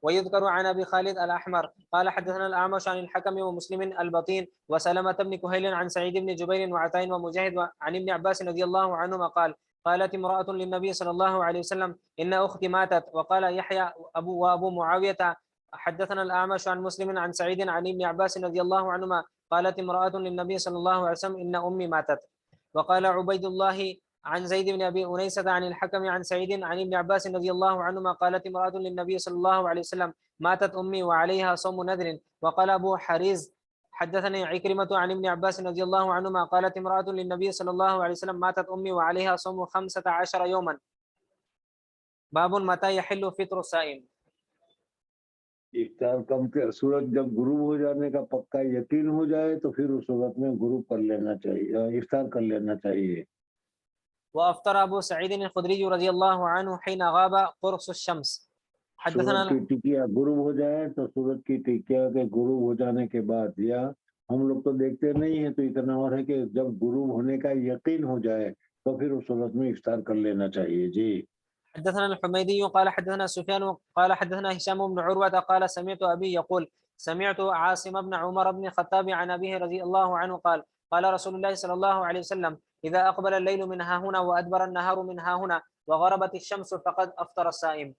ويذكر عن ابي خالد الاحمر قال حدثنا الاعمش عن الحكم ومسلم البطين وسلمة بن كهيل عن سعيد بن جبير وعطاء ومجاهد عن ابن عباس رضي الله عنهما قال قالت امرأة للنبي صلى الله عليه وسلم إن أختي ماتت. وقال يحيى وأبو معاوية حدثنا الأعمش عن مسلم عن سعيد عن ابن عباس رضي الله عنهما قالت امرأة للنبي صلى الله عليه وسلم إن أمي ماتت. وقال عبيد الله عن زيد بن أبي أنيسة عن الحكم عن سعيد عن ابن عباس رضي الله عنهما قالت امرأة للنبي صلى الله عليه وسلم ماتت أمي وعليها صوم نذر. وقال أبو حريز حدثني عكرمة عن ابن عباس رضي الله عنهما قالت امرأة للنبي صلى الله عليه وسلم ماتت أمي وعليها صوم 15 يوما. باب متى يحل فطر الصائم. افطار کم کے سورج جب غروب ہو جانے کا پکا یقین ہو جائے تو پھر اس وقت میں غروب کر لینا چاہیے، افطار کر لینا چاہیے۔ وافطر ابو سعيد الخدري رضي الله عنه حين غاب قرص الشمس. حدثنا سورج کی ٹکیا غروب ہو جائے تو سورج کی ٹکیا کے غروب ہو جانے کے بعد، یا ہم لوگ تو دیکھتے نہیں ہیں تو اتنا اور ہے کہ جب غروب ہونے کا یقین ہو جائے تو پھر اس وقت میں افطار کر لینا چاہیے۔ جی حدثنا الحميدي قال حدثنا سفيان قال حدثنا هشام بن عروة قال سمعت أبي يقول سمعت عاصم بن عمر بن الخطاب عن أبيه رضي الله عنه قال قال رسول الله صلى الله عليه وسلم إذا أقبل الليل من ها هنا وأدبر النهار من ها هنا وغربت الشمس فقد أفطر الصائم.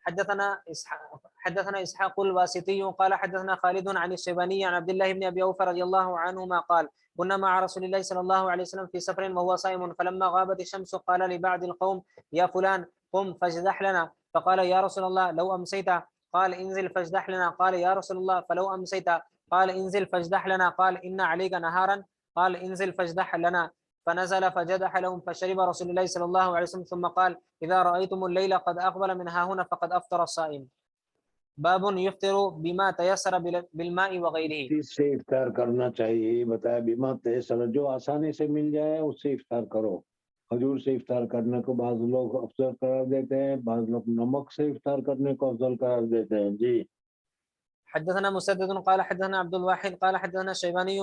حدثنا إسحاق الواسطي قال حدثنا خالد عن الشيباني عن عبد الله بن أبي أوفى رضي الله عنهما قال كنا مع رسول الله صلى الله عليه وسلم في سفر وهو صائم فلما غابت الشمس قال لبعض القوم يا فلان قم فاجدح لنا. فقال يا رسول الله لو أمسيت. قال انزل فاجدح لنا. قال يا رسول الله فلو أمسيت. قال انزل فاجدح لنا. قال إن عليك نهارا. قال انزل فاجدح لنا. فنزل فجدح لهم فشرب رسول الله صلى الله عليه وسلم ثم قال إذا رأيتم الليل قد أقبل من ها هنا فقد أفطر الصائم. باب يفطر بما تيسر بالماء وغيره. اس سے افطار کرنا چاہیے، بتایا بیما تیسر جو آسانی سے مل جائے اس سے افطار کرو۔ کھجور سے افطار کرنے کو بعض لوگ افضل قرار دیتے ہیں، بعض لوگ نمک سے افطار کرنے کو افضل قرار دیتے ہیں۔ جی حدثنا مسدد قال حدثنا عبد الواحد قال حدثنا الشيباني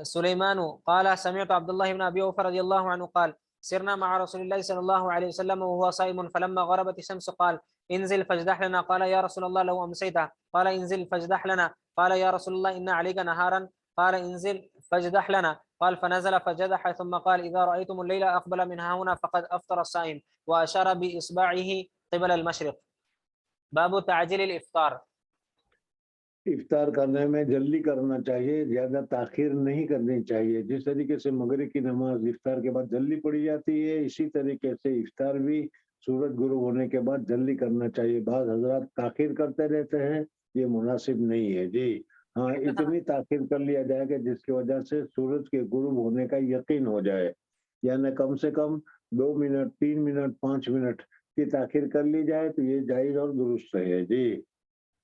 سليمان قال سمعت عبد الله بن أبي أوفى رضي الله عنه قال سرنا مع رسول الله صلى الله عليه وسلم وهو صائم فلما غربت الشمس قال انزل فاجدح لنا. قال يا رسول الله لو أمسيت. قال انزل فاجدح لنا. قال يا رسول الله إن عليك نهارا. قال انزل فاجدح لنا. قال فنزل فجدح ثم قال إذا رأيتم الليل أقبل من ها هنا فقد أفطر الصائم وأشار بإصبعه قبل المشرق. باب تعجيل الإفطار. افطار کرنے میں جلدی کرنا چاہیے، زیادہ تاخیر نہیں کرنی چاہیے۔ جس طریقے سے مغرب کی نماز افطار کے بعد جلدی پڑھی جاتی ہے، اسی طریقے سے افطار بھی سورج غروب ہونے کے بعد جلدی کرنا چاہیے۔ بعض حضرات تاخیر کرتے رہتے ہیں، یہ مناسب نہیں ہے۔ جی ہاں، اتنی تاخیر کر لیا جائے کہ جس کی وجہ سے سورج کے غروب ہونے کا یقین ہو جائے، یعنی کم سے کم 2 منٹ 3 منٹ 5 منٹ کی تاخیر کر لی جائے تو یہ جائز اور درست ہے۔ جی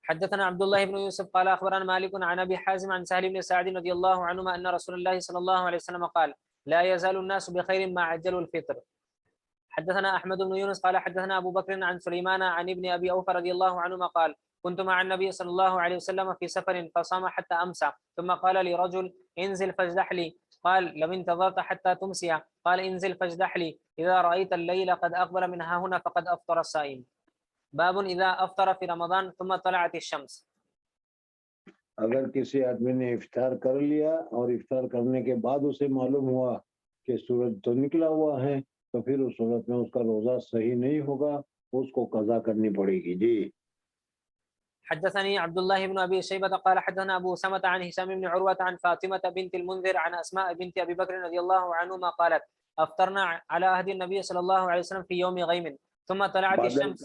حدثنا عبد الله بن يوسف قال أخبرنا مالك عن أبي حازم عن سهل بن سعد رضي الله عنهما أن رسول الله صلى الله عليه وسلم قال لا يزال الناس بخير ما عجلوا الفطر. حدثنا أحمد بن يونس قال حدثنا أبو بكر عن سليمان عن ابن أبي أوفى رضي الله عنهما قال كنت مع النبي صلى الله عليه وسلم في سفر فصام حتى أمسى ثم قال لرجل انزل فاجدح لي. قال لو انتظرت حتى تمسي. قال انزل فاجدح لي. إذا رأيت الليل قد أقبل من ها هنا فقد أفطر الصائم. باب اذا افطر في رمضان ثم طلعت الشمس. اگر کسی آدمی نے افطار کر لیا اور افطار کرنے کے بعد اسے معلوم ہوا کہ سورج تو نکلا ہوا ہے تو پھر اس صورت میں اس کا روزہ صحیح نہیں ہوگا، اس کو قضا کرنی پڑے گی۔ جی حدثني عبد الله بن ابي شيبه قال حدثنا ابو اسامه عن هشام بن عروه عن فاطمه بنت المنذر عن اسماء بنت ابي بكر رضي الله عنهما قالت افطرنا على عهد النبي صلى الله عليه وسلم في يوم غيم ثم طلعت الشمس.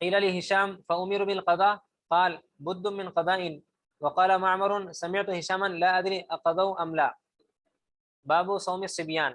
قيل لهشام فأمر بالقضاء قال بد من قضاء. وقال معمر سمعت هشاما لا أدري أقضوا أم لا. باب صوم الصبيان.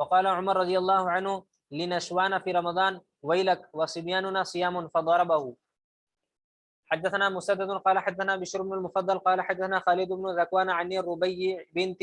وقال عمر رضي الله عنه لنشوان في رمضان ويلك وصبياننا صيام فضربه. حدثنا مسدد قال حدثنا بشر بن المفضل قال حدثنا خالد بن ذكوان عن الربيع بنت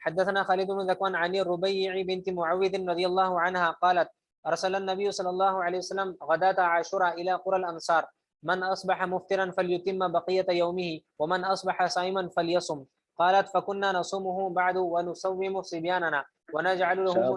حدثنا خالد بن ذكوان عن الربيع بنت معاوية رضي الله عنها قالت أرسل النبي صلى الله عليه وسلم غداة عاشوراء إلى قرى الأنصار من أصبح مفطرا فليتم بقية يومه ومن أصبح صائما فليصم. قالت فكنا نصومه بعد ونصوم صبياننا ونجعل لهم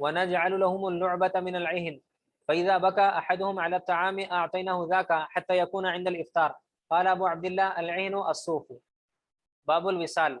ونجعل لهم اللعبة من العهن فإذا بكى أحدهم على الطعام أعطيناه ذاك حتى يكون عند الإفطار. قال أبو عبد الله العهن الصوف. باب الوصال.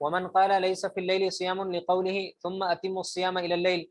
ومن قال ليس في الليل صيام لقوله ثم أتم الصيام إلى الليل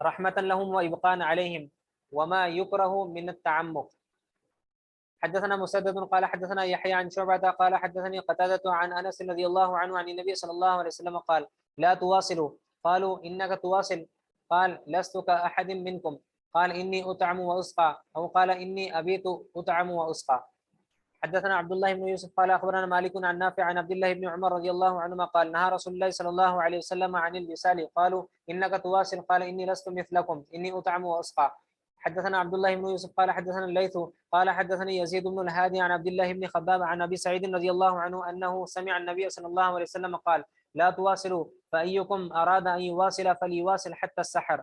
رحمة لهم وإبقاء عليهم وما يكره من التعمق. حدثنا مسدد قال حدثنا يحيى عن شعبة قال حدثني قتادة عن أنس رضي الله عنه عن النبي صلى الله عليه وسلم قال لا تواصلوا. قالوا إنك تواصل. قال لست كأحد منكم. قال إني أطعم وأسقى أو قال إني أبيت أطعم وأسقى. حدثنا عبد الله بن يوسف قال أخبرنا مالك عن نافع عن عبد الله بن عمر رضي الله عنهما قال نهى رسول الله صلى الله عليه وسلم عن الوصال. قالوا إنك تواصل. قال إني لست مثلكم إني أطعم وأسقى. حدثنا عبد الله بن يوسف قال حدثنا الليث قال حدثني يزيد بن الهادي عن عبد الله بن خباب عن أبي سعيد رضي الله عنه أنه سمع النبي صلى الله عليه وسلم قال لا تواصلوا فأيكم أراد أن يواصل فليواصل حتى السحر.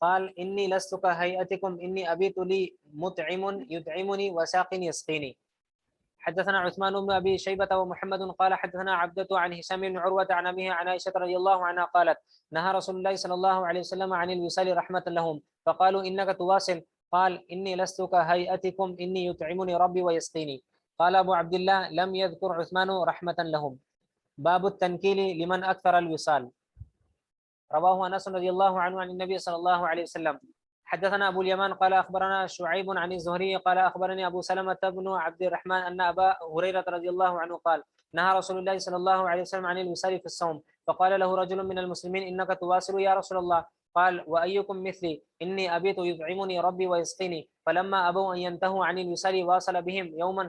قال إني لست كهيئتكم إني أبيت لي مطعم يطعمني وساق يسقيني. حدثنا عثمان بن أبي شيبة ومحمد قال حدثنا عبدة عن هشام بن عروة عن أبيه عن عائشة رضي الله عنها قالت نهى رسول الله صلى الله عليه وسلم عن الوصال رحمة لهم فقالوا إنك تواصل. قال إني لست كهيئتكم إني يطعمني ربي ويسقيني. قال أبو عبد الله لم يذكر عثمان رحمة لهم. باب التنكيل لمن أكثر الوصال. رواه أنس رضي الله عنه عن النبي صلى الله عليه وسلم. حدثنا أبو اليمان قال أخبرنا شعيب عن الزهري قال أخبرني أبو سلمة بن عبد الرحمن أن أبا هريرة رضي الله عنه قال نهى رسول الله صلى الله عليه وسلم عن الوصال في الصوم. فقال له رجل من المسلمين إنك تواصل يا رسول الله. قال وأيكم مثلي إني أبيت يطعمني ربي ويسقيني. فلما أبوا أن ينتهوا عن الوصال واصل بهم يوما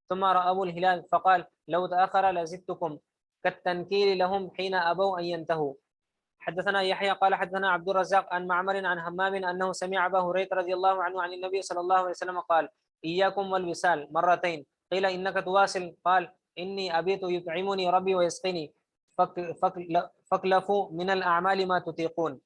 ثم رأوا الهلال فقال لو تأخر لزدتكم كالتنكيل لهم حين أبوا أن ينتهوا. حدثنا يحيى قال حدثنا عبد الرزاق عن معمر عن همام أنه سمع أبا هريرة رضي الله عنه عن النبي صلى الله عليه وسلم قال إياكم والوصال مرتين قيل إنك تواصل قال إني أبيت يطعمني ربي ويسقيني فاكلفوا من الأعمال ما تطيقون.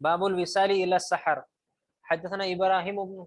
باب الوصال إلى السحر. حدثنا إبراهيم بن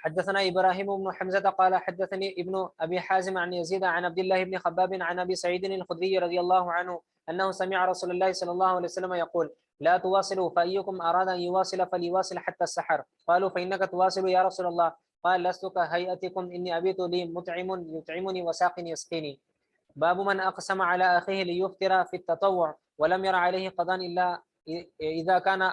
حدثنا إبراهيم بن حمزة قال حدثني ابن أبي حازم عن يزيد عن عبد الله بن خباب عن أبي سعيد الخدري رضي الله عنه أنه سمع رسول الله صلى الله عليه وسلم يقول لا تواصلوا فأيكم أراد أن يواصل فليواصل حتى السحر. قالوا فإنك تواصل يا رسول الله. قال لست كهيئتكم إني أبيت لي مطعم يطعمني وساق يسقيني. باب من أقسم على أخيه ليفطر في التطوع ولم ير عليه قضاء إلا إذا كان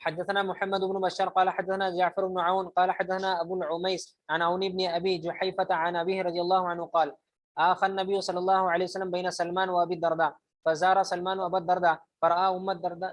حدثنا محمد بن بشار قال حدثنا جعفر بن عون قال حدثنا أبو العميس عن عون بن أبي جحيفة عن أبيه رضي الله عنه قال آخى النبي صلى الله عليه وسلم بين سلمان وأبي الدرداء فزار سلمان وأبا الدرداء فرأى أم الدرداء.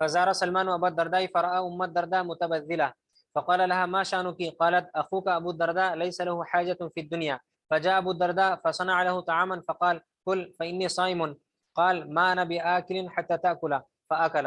فزار سلمان وأبا الدرداء فرأى أم الدرداء متبذلة فقال لها ما شأنك؟ قالت أخوك أبو الدرداء ليس له حاجة في الدنيا. فجاء أبو الدرداء فصنع له طعاما فقال كل فإني صائم. قال ما أنا بآكل حتى تأكل فأكل.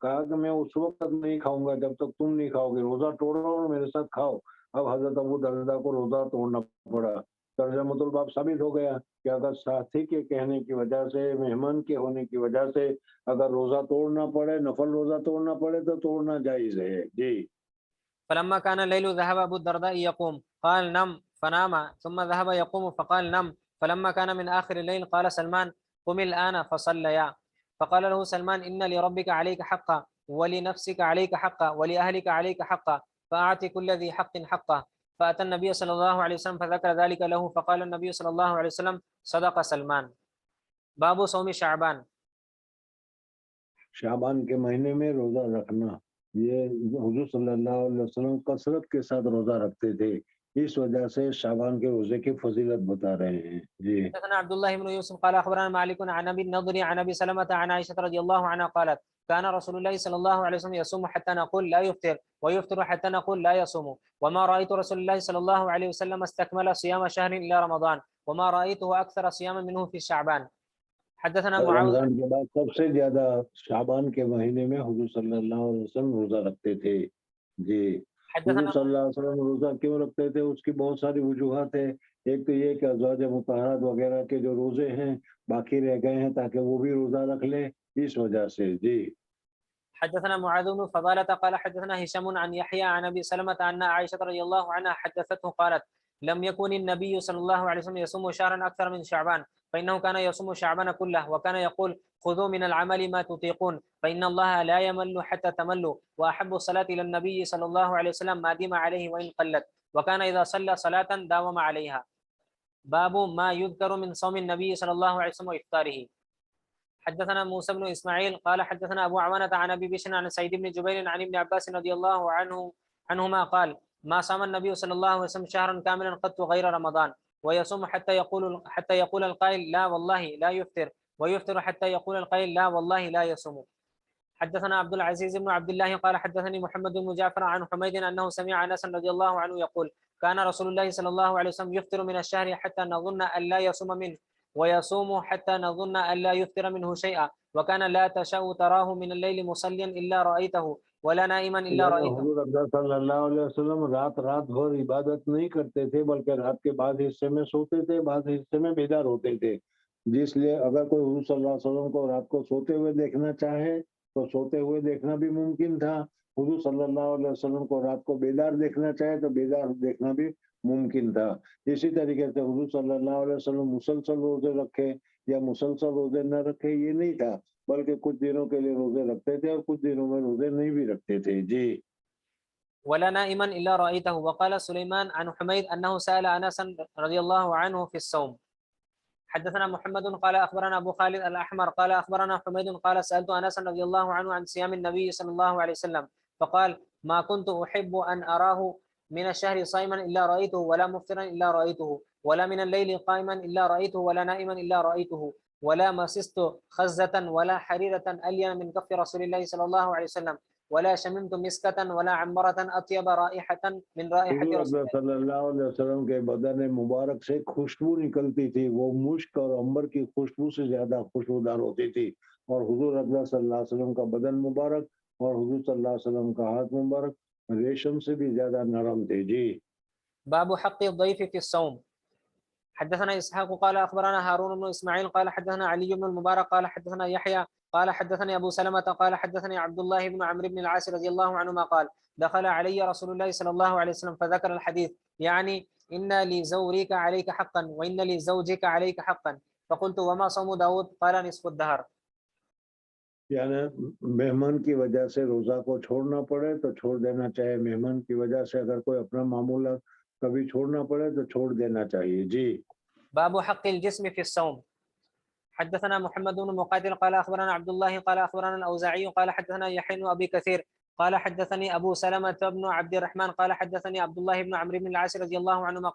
کہا کہ میں اس وقت تک نہیں کھاؤں گا جب تک تم نہیں کھاؤ گے، روزہ توڑو اور میرے ساتھ کھاؤ۔ اب حضرت ابو درداء کو روزہ توڑنا پڑا۔ ترجمۃ الباب ثابت ہو گیا کہ اگر ساتھی کے کہنے کی وجہ سے، مہمان کے ہونے کی وجہ سے اگر روزہ توڑنا پڑے، نفل روزہ توڑنا پڑے تو توڑنا جائز ہے۔ جی۔ فلما كان الليل ذهب أبو الدرداء يقوم قال نم فنام ثم ذهب يقوم فقال نم فلما كان من آخر الليل قال سلمان قم الآن فصليا فقال له سلمان إن لربك عليك حقا ولنفسك عليك حقا ولأهلك عليك حقا فأعط كل ذي حق حقه فأتى النبي صلى الله عليه وسلم فذكر ذلك له فقال النبي صلى الله عليه وسلم صدق سلمان. باب صوم شعبان. شعبان کے مہینے میں روزہ رکھنا، یہ حضور صلی اللہ علیہ وسلم کثرت کے ساتھ روزہ رکھتے تھے، اس وجہ سے شعبان کے روزے کی فضیلت بتا رہے ہیں۔ جی۔ حدثنا عبد الله بن يوسف قال اخبرنا مالك عن ابي النضر عن ابي سلمة عن عائشة رضي الله عنها قالت كان رسول الله صلى الله عليه وسلم يصوم حتى نقول لا يفطر ويفطر حتى نقول لا يصوم وما رأيت رسول الله صلى الله عليه وسلم استكمل صيام شهر الا رمضان وما رأيته اكثر صياما منه في شعبان. حدثنا معاوية رمضان کے بعد سب سے زیادہ شعبان کے مہینے میں حضور صلی اللہ علیہ وسلم روزہ رکھتے تھے۔ جی۔ حضور صلی اللہ علیہ وسلم روزہ کیوں رکھتے تھے؟ اس کی بہت ساری وجوہات ہیں۔ ایک تو یہ کہ ازواج مطہرات وغیرہ کے جو روزے ہیں باقی رہ گئے ہیں تاکہ وہ بھی روزہ رکھ لیں، اس وجہ سے۔ جی۔ حدثنا معاذ بن فضالة قال حدثنا هشام عن يحيى عن ابي سلمة ان عائشة رضي الله عنها حدثته قالت لم يكن النبي صلى الله عليه وسلم يصوم شهرا اكثر من شعبان فانه كان يصوم شعبان كله وكان يقول خذوا من العمل ما تطيقون فان الله لا يمل حتى تملوا واحب الصلاة الى النبي صلى الله عليه وسلم ما دام عليه وان قلت وكان اذا صلى صلاة داوم عليها. باب ما يذكر من صوم النبي صلى الله عليه وسلم وافطاره. حدثنا موسى بن اسماعيل قال حدثنا ابو عوانة عن ابي بشر عن سعيد بن جبير عن ابن عباس رضي الله عنهما قال ما صام النبي صلى الله عليه وسلم شهرا كاملا قط غير رمضان ويصوم حتى يقول القائل لا والله لا يفطر ويفطر حتى يقول القائل لا والله لا يصوم. حدثنا عبد العزيز بن عبد الله قال حدثني محمد بن جعفر عن حميد انه سمع انس رضي الله عنه يقول كان رسول الله صلى الله عليه وسلم يفطر من الشهر حتى نظن ان لا يصوم منه ويصوم حتى نظن ان لا يفطر منه شيئا وكان لا تشاء تراه من الليل مصليا الا رايته ولا نائما الا رايته. حضور اکرم صلی اللہ علیہ وسلم رات بھر عبادت نہیں کرتے تھے بلکہ رات کے بعد حصے میں سوتے تھے، بعض حصے میں بیدار ہوتے تھے، جس لیے اگر کوئی حضور صلی اللہ علیہ وسلم کو رات کو سوتے ہوئے دیکھنا چاہے تو سوتے ہوئے دیکھنا بھی ممکن تھا، حضور صلی اللہ علیہ وسلم کو رات کو بیدار دیکھنا چاہے تو بیدار دیکھنا بھی ممکن تھا۔ اسی طریقے سے حضور صلی اللہ علیہ وسلم مسلسل روزے رکھے یا مسلسل روزے نہ رکھے یہ نہیں تھا، بلکہ کچھ دنوں کے لیے روزے رکھتے تھے اور کچھ دنوں میں روزے نہیں بھی رکھتے تھے۔ جی۔ ولا نائما الا رايته. وقال سليمان عن حميد انه سال انس رضي الله عنه في الصوم. حدثنا محمد قال اخبرنا ابو خالد الاحمر قال اخبرنا حميد قال سالت انس رضي الله عنه عن صيام النبي صلى الله عليه وسلم فقال ما كنت احب ان اراه من الشهر صائما الا رايته ولا مفطرا الا رايته ولا من الليل قائما الا رايته ولا نائما الا رايته ولا مسست خزة ولا حريرة الين من كف رسول الله صلى الله عليه وسلم ولا شممت مسكة ولا عمرة اطيب رائحة من رائحة رسول الله صلی اللہ علیہ وسلم کے بدن مبارک سے خوشبو نکلتی تھی، وہ مشک اور عنبر کی خوشبو سے زیادہ خوشبودار ہوتی تھی، اور حضور اکرم صلی اللہ علیہ وسلم کا بدن مبارک اور حضور صلی اللہ علیہ وسلم کا ہاتھ مبارک ریشم سے بھی زیادہ نرم تھے۔ جی۔ باب حق الضيف في الصوم. حدثنا اسحاق قال اخبرنا هارون بن اسماعيل قال حدثنا علي بن المبارك قال حدثنا يحيى قال حدثني ابو سلمة قال حدثني عبد الله بن عمرو بن العاص رضي الله عنهما قال دخل علي رسول الله صلى الله عليه وسلم فذكر الحديث يعني ان لزورك عليك حقا وان لزوجك عليك حقا فقلت وما صوم داود قال نصف الدهر. یعنی مہمان کی وجہ سے روزہ کو چھوڑنا پڑے تو چھوڑ دینا چاہیے، مہمان کی وجہ سے اگر کوئی اپنا معمولات کبھی چھوڑنا پڑے تو چھوڑ دینا چاہیے۔ جی۔ باب حق الجسم في الصوم. حدثنا محمد بن مقاتل قال اخبرنا عبد الله قال اخبرنا الاوزاعي قال حدثنا يحيى بن ابي كثير قال حدثني ابو سلمة بن عبد الرحمن قال حدثني عبد الله بن عمرو بن العاص رضي الله عنهما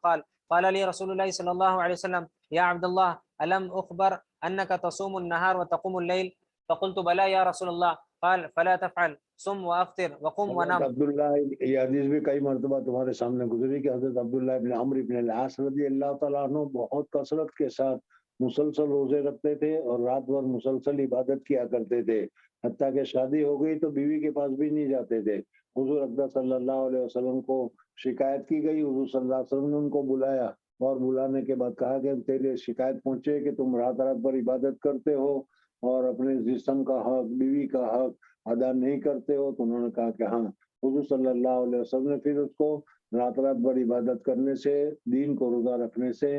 قال لي رسول الله صلى الله عليه وسلم يا عبد الله الم اخبر انك تصوم النهار وتقوم الليل فقلت بلى يا رسول الله قال فلا تفعل صم وافطر وقم ونام. عبداللہ یہ حدیث بھی کئی مرتبہ تمہارے سامنے گزری کہ حضرت عبداللہ بن عمرو بن العاص رضی اللہ تعالیٰ عنہ بہت کثرت کے ساتھ مسلسل روزے رکھتے تھے اور رات بھر مسلسل عبادت کیا کرتے تھے، حتیٰ کہ شادی ہو گئی تو بیوی کے پاس بھی نہیں جاتے تھے۔ حضور اقدس صلی اللہ علیہ وسلم کو شکایت کی گئی، حضور صلی اللہ علیہ وسلم نے ان کو بلایا اور بلانے کے بعد کہا کہ تیرے شکایت پہنچے کہ تم رات رات بھر عبادت کرتے ہو اور اپنے جسم کا حق، بیوی کا حق ادا نہیں کرتے ہو، تو انہوں نے کہا کہ ہاں۔ حضور صلی اللہ علیہ وسلم نے پھر اس کو رات رات بھر عبادت کرنے سے، دین کو روزہ رکھنے سے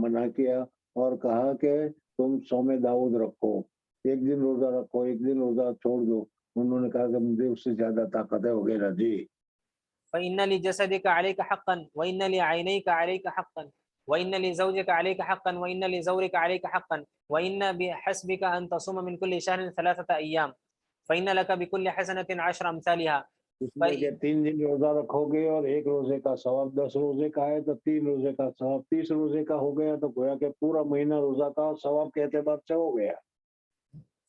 منع کیا اور کہا کہ تم صوم داؤد رکھو، ایک دن روزہ رکھو، ایک دن روزہ چھوڑ دو۔ انہوں نے کہا کہ مجھے اس سے زیادہ طاقت ہے وغیرہ۔ جی فإن لجسدك عليك حقا وإن لعينيك عليك حقا وإن لزوجك عليك حقا وإن لزورك عليك حقا وإن بحسبك أن تصوم من كل شهر 3 أيام فإن لك بكل حسنة 10 أمثالها۔ اس میں کہ 3 دن روزہ رکھو گے اور ایک روزے کا ثواب 10 روزے کا ہے تو 3 روزے کا ثواب 30 روزے کا ہو گیا، تو گویا کہ پورا مہینہ روزہ کا ثواب کے اعتبار سے ہو گیا۔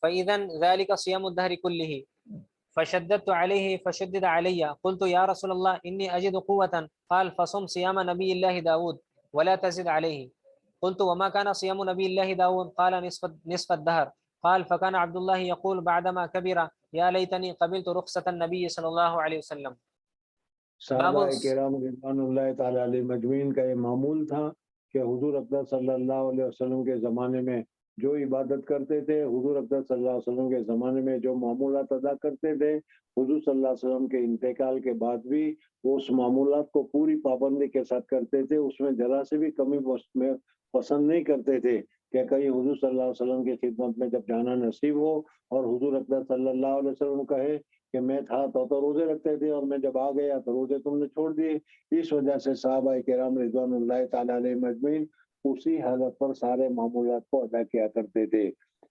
فإذن ذلك صيام الدهر كله فشددت عليه فشدد علي قلت يا رسول الله إني أجد قوة قال فصم صيام نبي الله داود ولا تزد عليه قلت وما كان صيام نبي الله داود قال نصف الدهر قال فكان عبد الله يقول بعدما كبر يا ليتني قبلت رخصة النبي صلى الله عليه وسلم۔ صحابہ کرام رضوان اللہ تعالیٰ علیہ مجمعین کا یہ معمول تھا کہ حضور اقدس صلی اللہ علیہ وسلم کے زمانے میں جو عبادت کرتے تھے، حضور اقدس صلی اللہ علیہ وسلم کے زمانے میں جو معمولات ادا کرتے تھے، حضور صلی اللہ علیہ وسلم کے انتقال کے بعد بھی وہ اس معمولات کو پوری پابندی کے ساتھ کرتے تھے، اس میں ذرا سے بھی کمی میں پسند نہیں کرتے تھے کہ کہیں حضور صلی اللہ علیہ وسلم کی خدمت میں جب جانا نصیب ہو اور حضور اقدس صلی اللہ علیہ وسلم کہے کہ میں تھا تو روزے رکھتے تھے اور میں جب آ گیا تو روزے تم نے چھوڑ دیے۔ اس وجہ سے صحابہ کرام رضوان اللہ تعالیٰ علیہ مجمعین اسی حالت پر سارے معمولات کو ادا کیا کرتے تھے۔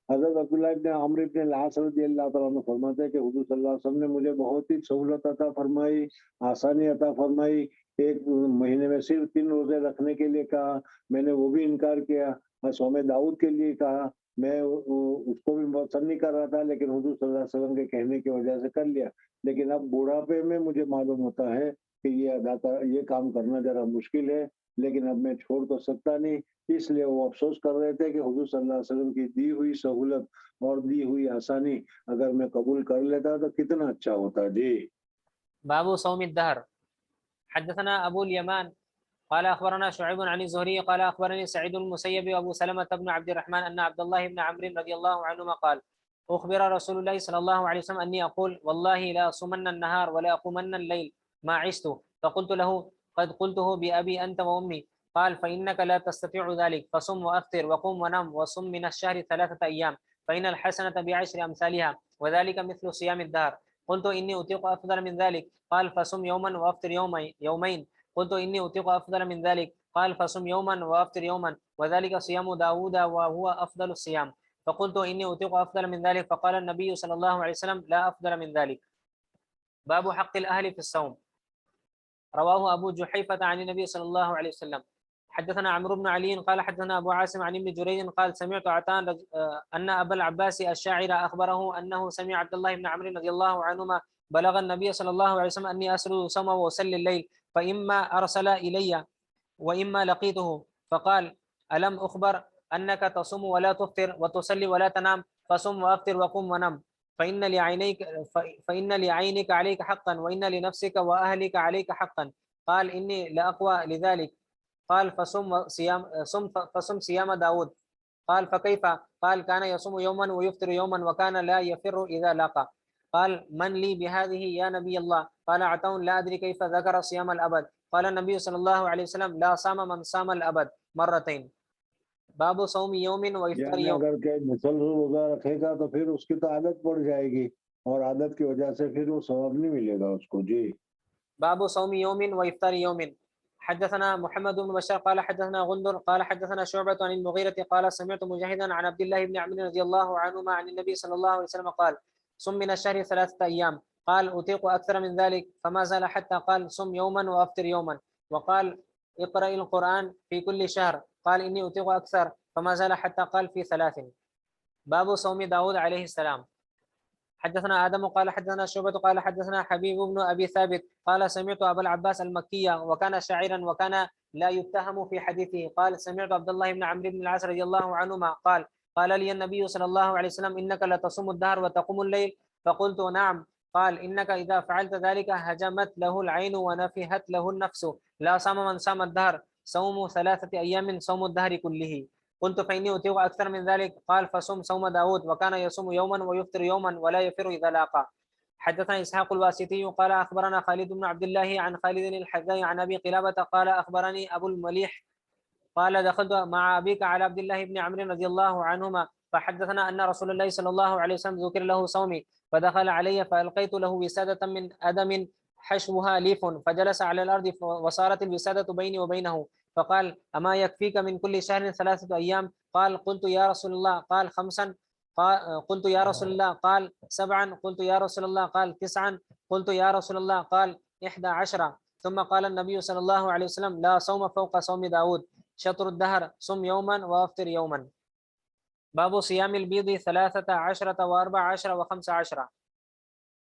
حضرت عبداللہ ابن عمرو ابن العاص رضی اللہ تعالیٰ عنہ فرماتے ہیں کہ حضور صلی اللہ علیہ وسلم نے مجھے بہت ہی سہولت عطا فرمائی، آسانی عطا فرمائی۔ ایک مہینے میں صرف 3 روزے رکھنے کے لیے کہا، میں نے وہ بھی انکار کیا۔ صوم داؤد کے لیے کہا، میں اس کو بھی پسند نہیں کر رہا تھا، لیکن حضور صلی اللہ علیہ وسلم کے کہنے کی وجہ سے کر لیا۔ لیکن اب بوڑھاپے میں مجھے معلوم ہوتا ہے کہ یہ کام کرنا ذرا مشکل ہے، لیکن اب میں چھوڑ تو سکتا نہیں۔ اس لیے وہ افسوس کر رہے تھے کہ حضور صلی اللہ علیہ وسلم کی دی ہوئی سہولت اور دی ہوئی آسانی اگر میں قبول کر لیتا تو کتنا اچھا ہوتا۔ جی باب صوم الدهر۔ حدثنا ابو اليمان قال اخبرنا شعيب عن الزهري قال اخبرني سعيد المسيب وابو سلمة بن عبد الرحمن ان عبد الله بن عمرو رضي الله عنهما قال اخبر رسول الله صلى الله عليه وسلم اني اقول والله لا اصومن النهار ولا اقومن الليل ما عشت، فقلت له قد قلته بابي انت وامي قال فانك لا تستطيع ذلك فصم وافطر وقم ونم وصم من الشهر 3 أيام فان الحسنة ب10 أمثالها وذلك مثل صيام الدهر۔ قلت إني أطيق أفضل من ذلك قال فصم يوما وأفطر يومين قلت إني أطيق أفضل من ذلك قال فصم يوما وأفطر يوما وذلك صيام داود وهو أفضل الصيام فقلت إني أطيق أفضل من ذلك فقال النبي صلى الله عليه وسلم لا أفضل من ذلك۔ باب حق الأهل في الصوم۔ رواه أبو جحيفة عن النبي صلى الله عليه وسلم۔ حدثنا عمرو بن علي قال حدثنا أبو عاصم عن ابن جريج قال سمعت عطان أن أبا العباس الشاعر أخبره أنه سمع عبد الله بن عمرو رضي الله عنهما بلغ النبي صلى الله عليه وسلم أني أسرد صوم وأصلي الليل فإما أرسل إلي وإما لقيته فقال ألم أخبر أنك تصوم ولا تفطر وتصلي ولا تنام فصم وأفطر وقم ونم فإن لعينك عليك حقا وإن لنفسك وأهلك عليك حقا قال إني لأقوى لذلك قال فصم صيام داود قال فكيف قال كان يصوم يوما ويفطر يوما وكان لا يفر إذا لاقى قال من لي بهذه يا نبي الله قال عطاء لا أدري كيف ذكر صيام الأبد قال النبي صلى الله عليه وسلم لا صام من صام الأبد مرتين۔ باب صوم يوم وإفطار یعنی يوم۔ اگر کہ مسلسل روزہ رکھے گا تو پھر اس کی تو عادت پڑ جائے گی اور عادت کی وجہ سے پھر وہ ثواب نہیں ملے گا اس کو۔ جی باب صوم يوم وإفطار يوم۔ حدثنا محمد بن بشار قال حدثنا غندر قال حدثنا شعبة عن المغيرة قال سمعت مجاهدا عن عبد الله بن عمرو رضي الله عنهما عن النبي صلى الله عليه وسلم قال صم من الشهر 3 أيام قال أطيق أكثر من ذلك فما زال حتى قال صم يوما وأفطر يوما وقال اقرأ القرآن في كل شهر قال إني أطيق أكثر فما زال حتى قال في 3۔ باب صوم داود عليه السلام۔ حدثنا آدم قال حدثنا شعبة قال حدثنا حبيب بن أبي ثابت قال سمعت أبا العباس المكي وكان شاعرا وكان لا يتهم في حديثه قال سمعت عبد الله بن عمرو بن العاص رضي الله عنهما قال لي النبي صلى الله عليه وسلم إنك لتصوم الدهر وتقوم الليل فقلت نعم قال إنك إذا فعلت ذلك هجمت له العين ونفهت له النفس لا صام من صام الدهر صوم 3 أيام صوم الدهر كله قلت فإني أطيق أكثر من ذلك قال فصم صوم داود وكان يصوم يوما ويفطر يوما ولا يفر إذا لاقى حدثنا إسحاق الواسطي قال أخبرنا خالد بن عبد الله عن خالد الحذاء عن أبي قلابة قال أخبرني أبو المليح قال دخلت مع أبيك على عبد الله بن عمرو رضي الله عنهما فحدثنا أن رسول الله صلى الله عليه وسلم ذكر له صومي فدخل علي فألقيت له وسادة من أدم حشوها ليف فجلس على الأرض وصارت الوسادة بيني وبينه فقال أما يكفيك من كل شهر 3 أيام قال قلت يا رسول الله قال 5 قلت يا رسول الله قال 7 قلت يا رسول الله قال 9 قلت يا رسول الله قال 11 ثم قال النبي صلى الله عليه وسلم لا صوم فوق صوم داود شطر الدهر صم يوما وافطر يوما باب صيام البيض 13 و14 و15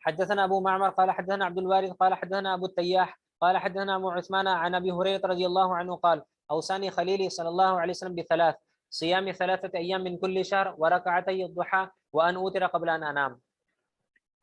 حدثنا أبو معمر قال حدثنا عبد الوارث قال حدثنا أبو التياح قال حدثنا أبو عثمان عن أبي هريرة رضي الله عنه قال أوصاني خليلي صلى الله عليه وسلم بثلاث صيام 3 أيام من كل شهر وركعتي الضحى وأن أوتر قبل أن أنام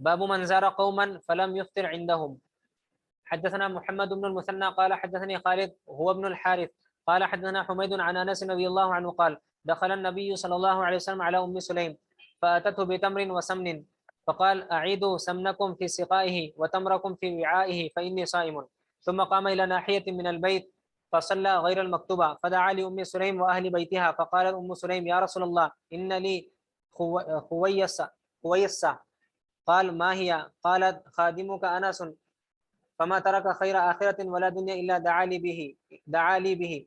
باب من زار قوما فلم يفطر عندهم حدثنا محمد بن المثنى قال حدثني خالد هو ابن الحارث قال حدثنا حميد عن انس رضي الله عنه قال دخل النبي صلى الله عليه وسلم على ام سليم فاتته بتمر وسمن فقال اعيدوا سمنكم في سقائه وتمركم في وعائه فاني صائم ثم قام الى ناحيه من البيت فصلى غير المكتوبه فدعا لام سليم واهل بيتها فقالت ام سليم يا رسول الله ان لي خويصه قال ما هي قالت خادمك انس فما ترك خير آخرة ولا دنيا إلا دعا لي به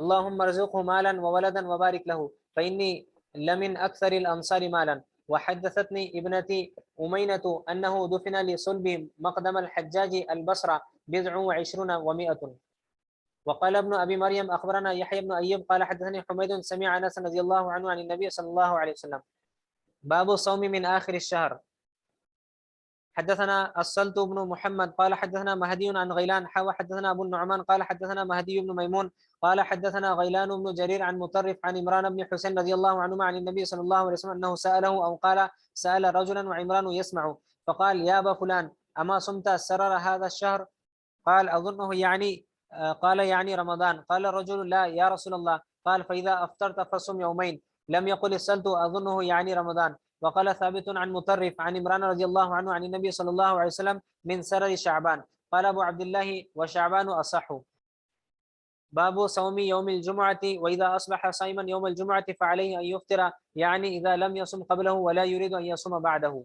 اللهم ارزقه مالا وولدا وبارك له فإني لمن أكثر الأنصار مالا وحدثتني ابنتي أمينة أنه دفن لصلب مقدم الحجاج البصرة 29 و100 وقال ابن أبي مريم أخبرنا يحيى بن أيوب قال حدثني حميد سمع أنس رضي الله عنه عن النبي صلى الله عليه وسلم باب الصوم من آخر الشهر حدثنا السلط بن محمد قال حدثنا مهدي عن غيلان حدثنا أبو النعمان قال حدثنا مهدي بن ميمون قال حدثنا غيلان بن جرير عن مطرف عن عمران بن حسين رضي الله عنهما عن النبي صلى الله عليه وسلم أنه سأله أو قال سأل رجلا وعمران يسمع فقال يا أبا فلان أما صمت سرر هذا الشهر قال أظنه قال يعني رمضان قال الرجل لا يا رسول الله قال فإذا أفطرت فصم يومين لم يقل السلت أظنه يعني رمضان وقال ثابت عن مطرف عن عمران رضي الله عنه عن النبي صلى الله عليه وسلم من سرر شعبان قال أبو عبد الله وشعبان أصح باب صوم يوم الجمعة وإذا أصبح صائما يوم الجمعة فعليه أن يفطر يعني إذا لم يصم قبله ولا يريد أن يصوم بعده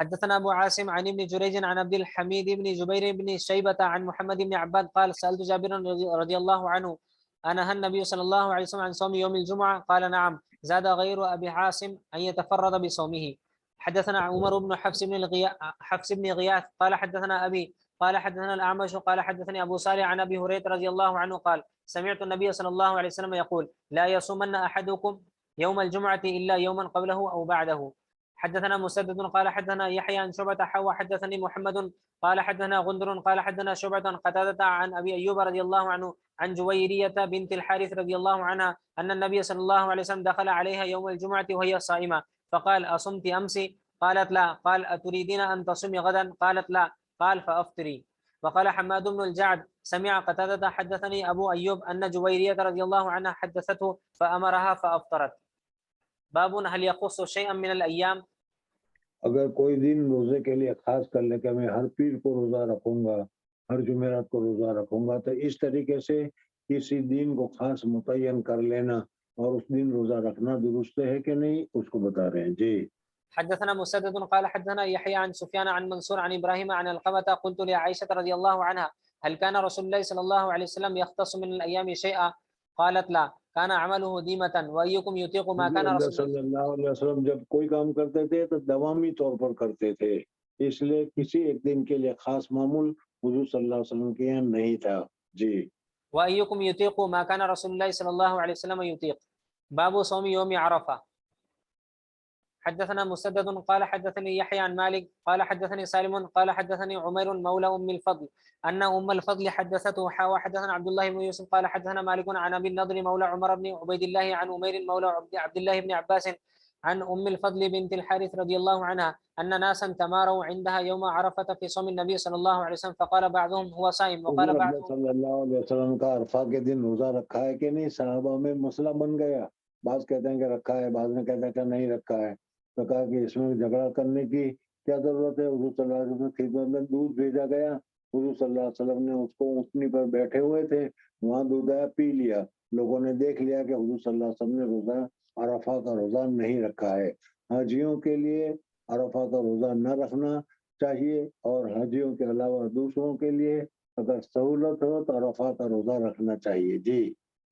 حدثنا أبو عاصم عن ابن جريج عن عبد الحميد بن جبير بن شيبة عن محمد بن عباد قال سألت جابر رضي الله عنه أنهى النبي صلى الله عليه وسلم عن صوم يوم الجمعة قال نعم زاد غير أبي عاصم أن يتفرد بصومه حدثنا عمر بن حفص بن غياث قال حدثنا أبي قال حدثنا الأعمش قال حدثني أبو صالح عن أبي هريرة رضي الله عنه قال سمعت النبي صلى الله عليه وسلم يقول لا يصومن أحدكم يوم الجمعة إلا يوما قبله أو بعده. حدثنا مسدد قال حدثنا يحيى عن شعبة حوى حدثني محمد قال حدثنا غندر قال حدثنا شعبة عن قتادة عن أبي أيوب رضي الله عنه عن جويرية بنت الحارث رضي الله عنها أن النبي صلى الله عليه وسلم دخل عليها يوم الجمعة وهي صائمة فقال أصمت أمس؟ قالت لا. قال أتريدين أن تصومي غدا؟ قالت لا. قال فأفطري. وقال حماد بن الجعد سمع قتادة حدثني أبو أيوب أن جويرية رضي الله عنها حدثته فأمرها فأفطرت. باب هل يخص شيئا من الأيام؟ اگر کوئی دن روزے کے لیے خاص کر لے کہ میں ہر پیر کو روزہ رکھوں گا، ہر جمعرات کو روزہ رکھوں گا، تو اس طریقے سے کسی دن کو خاص متعین کر لینا اور اس دن روزہ رکھنا درست ہے کہ نہیں، اس کو بتا رہے ہیں. جی حدثنا مسدد قال حدثنا يحيى عن سفيان عن منصور عن إبراهيم عن القمة قلت لعائشة رضي الله عنها هل كان رسول الله صلى الله عليه وسلم يختص من الأيام شيئا؟ قالت لا. كان عمله ديمة وأيكم يطيق ما كان رسول الله صلی اللہ علیہ وسلم جب کوئی کام کرتے تھے تو دوامی طور پر کرتے تھے، اس لیے کسی ایک دن کے لیے خاص معمول حضور صلی اللہ علیہ وسلم کے یہاں نہیں تھا. جی وأيكم يطيق ما كان رسول الله صلى الله عليه وسلم يطيق. باب صوم يوم عرفة. حدثنا مسدد قال حدثني يحيى عن مالك قال حدثني سالم قال حدثني عمير مولى أم الفضل أن أم الفضل حدثته حدثنا عبد الله بن يوسف قال حدثنا مالك عن أبي النضر مولى عمر بن عبيد الله عن أمير مولى عبد الله بن عباس عن أم الفضل بنت الحارث رضي الله عنها أن ناسا تماروا عندها يوم عرفة في صوم النبي صلى الله عليه وسلم فقال بعضهم هو صائم وقال بعضهم صلی اللہ علیہ وسلم کا عرفہ کے دن روزہ رکھا ہے کہ نہیں، صحابہ میں مسئلہ بن گیا. بعض کہتے ہیں کہ رکھا ہے، بعض نے کہتا ہے کہ نہیں رکھا ہے. تو کہا کہ اس میں جھگڑا کرنے کی کیا ضرورت ہے. حضور صلی اللہ علیہ وسلم کی خدمت میں دودھ بھیجا گیا، حضور صلی اللہ علیہ وسلم نے اس کو اونٹنی پر بیٹھے ہوئے تھے، وہاں دودھ آیا، پی لیا. لوگوں نے دیکھ لیا کہ حضور صلی اللہ علیہ وسلم نے روزہ عرفہ کا روزہ نہیں رکھا ہے. حاجیوں کے لیے عرفہ کا روزہ نہ رکھنا چاہیے، اور حاجیوں کے علاوہ دوسروں کے لیے اگر سہولت ہو تو عرفہ کا روزہ رکھنا چاہیے. جی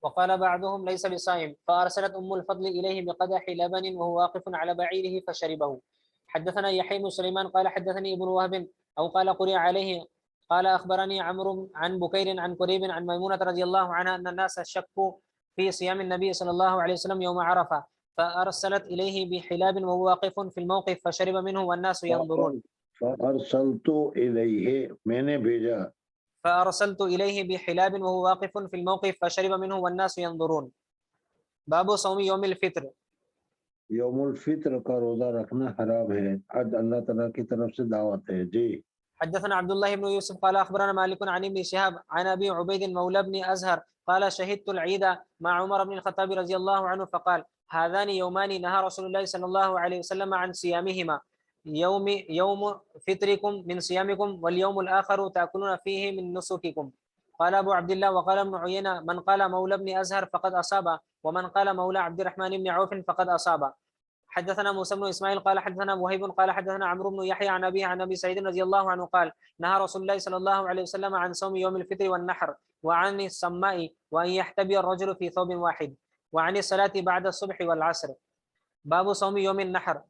وقال بعضهم ليس بصائم فأرسلت أم الفضل إليه بقدح لبن وهو واقف على بعيره فشربه. حدثنا يحيى بن سليمان قال حدثني ابن وهب أو قال قرئ عليه قال أخبرني عمرو عن بكير عن قريب عن ميمونة رضي الله عنها أن الناس شكوا في صيام النبي صلى الله عليه وسلم يوم عرفة فأرسلت إليه بحلاب وهو واقف في الموقف فشرب منه والناس ينظرون. فأرسلت إليه، میں نے بھیجا. فأرسلت إليه بحلاب وهو واقف في الموقف فشرب منه والناس ينظرون. باب صوم يوم الفطر. یوم الفطر کا روزہ رکھنا حرام ہے، آج اللہ تعالیٰ کی طرف سے دعوت ہے. جی حدثنا عبد الله بن يوسف قال أخبرنا مالك عن ابن شهاب عن أبي عبيد مولى بن أزهر قال شهدت العيد مع عمر بن الخطاب رضي الله عنه فقال هذان يومان نهى رسول الله صلى الله عليه وسلم عن صيامهما، يوم فطركم من صيامكم واليوم الآخر تأكلون فيه من نسككم. قال أبو عبد الله وقال ابن عيينة من قال مولى بن أزهر فقد أصاب ومن قال مولى عبد الرحمن بن عوف فقد أصاب. حدثنا موسى بن إسماعيل قال حدثنا وهيب قال حدثنا عمرو بن يحيى عن أبي سعيد رضي الله عنه قال نهى رسول الله صلى الله عليه وسلم عن صوم يوم الفطر والنحر وعن السماء وأن يحتبي الرجل في ثوب واحد وعن الصلاة بعد الصبح والعصر. باب صوم يوم النحر.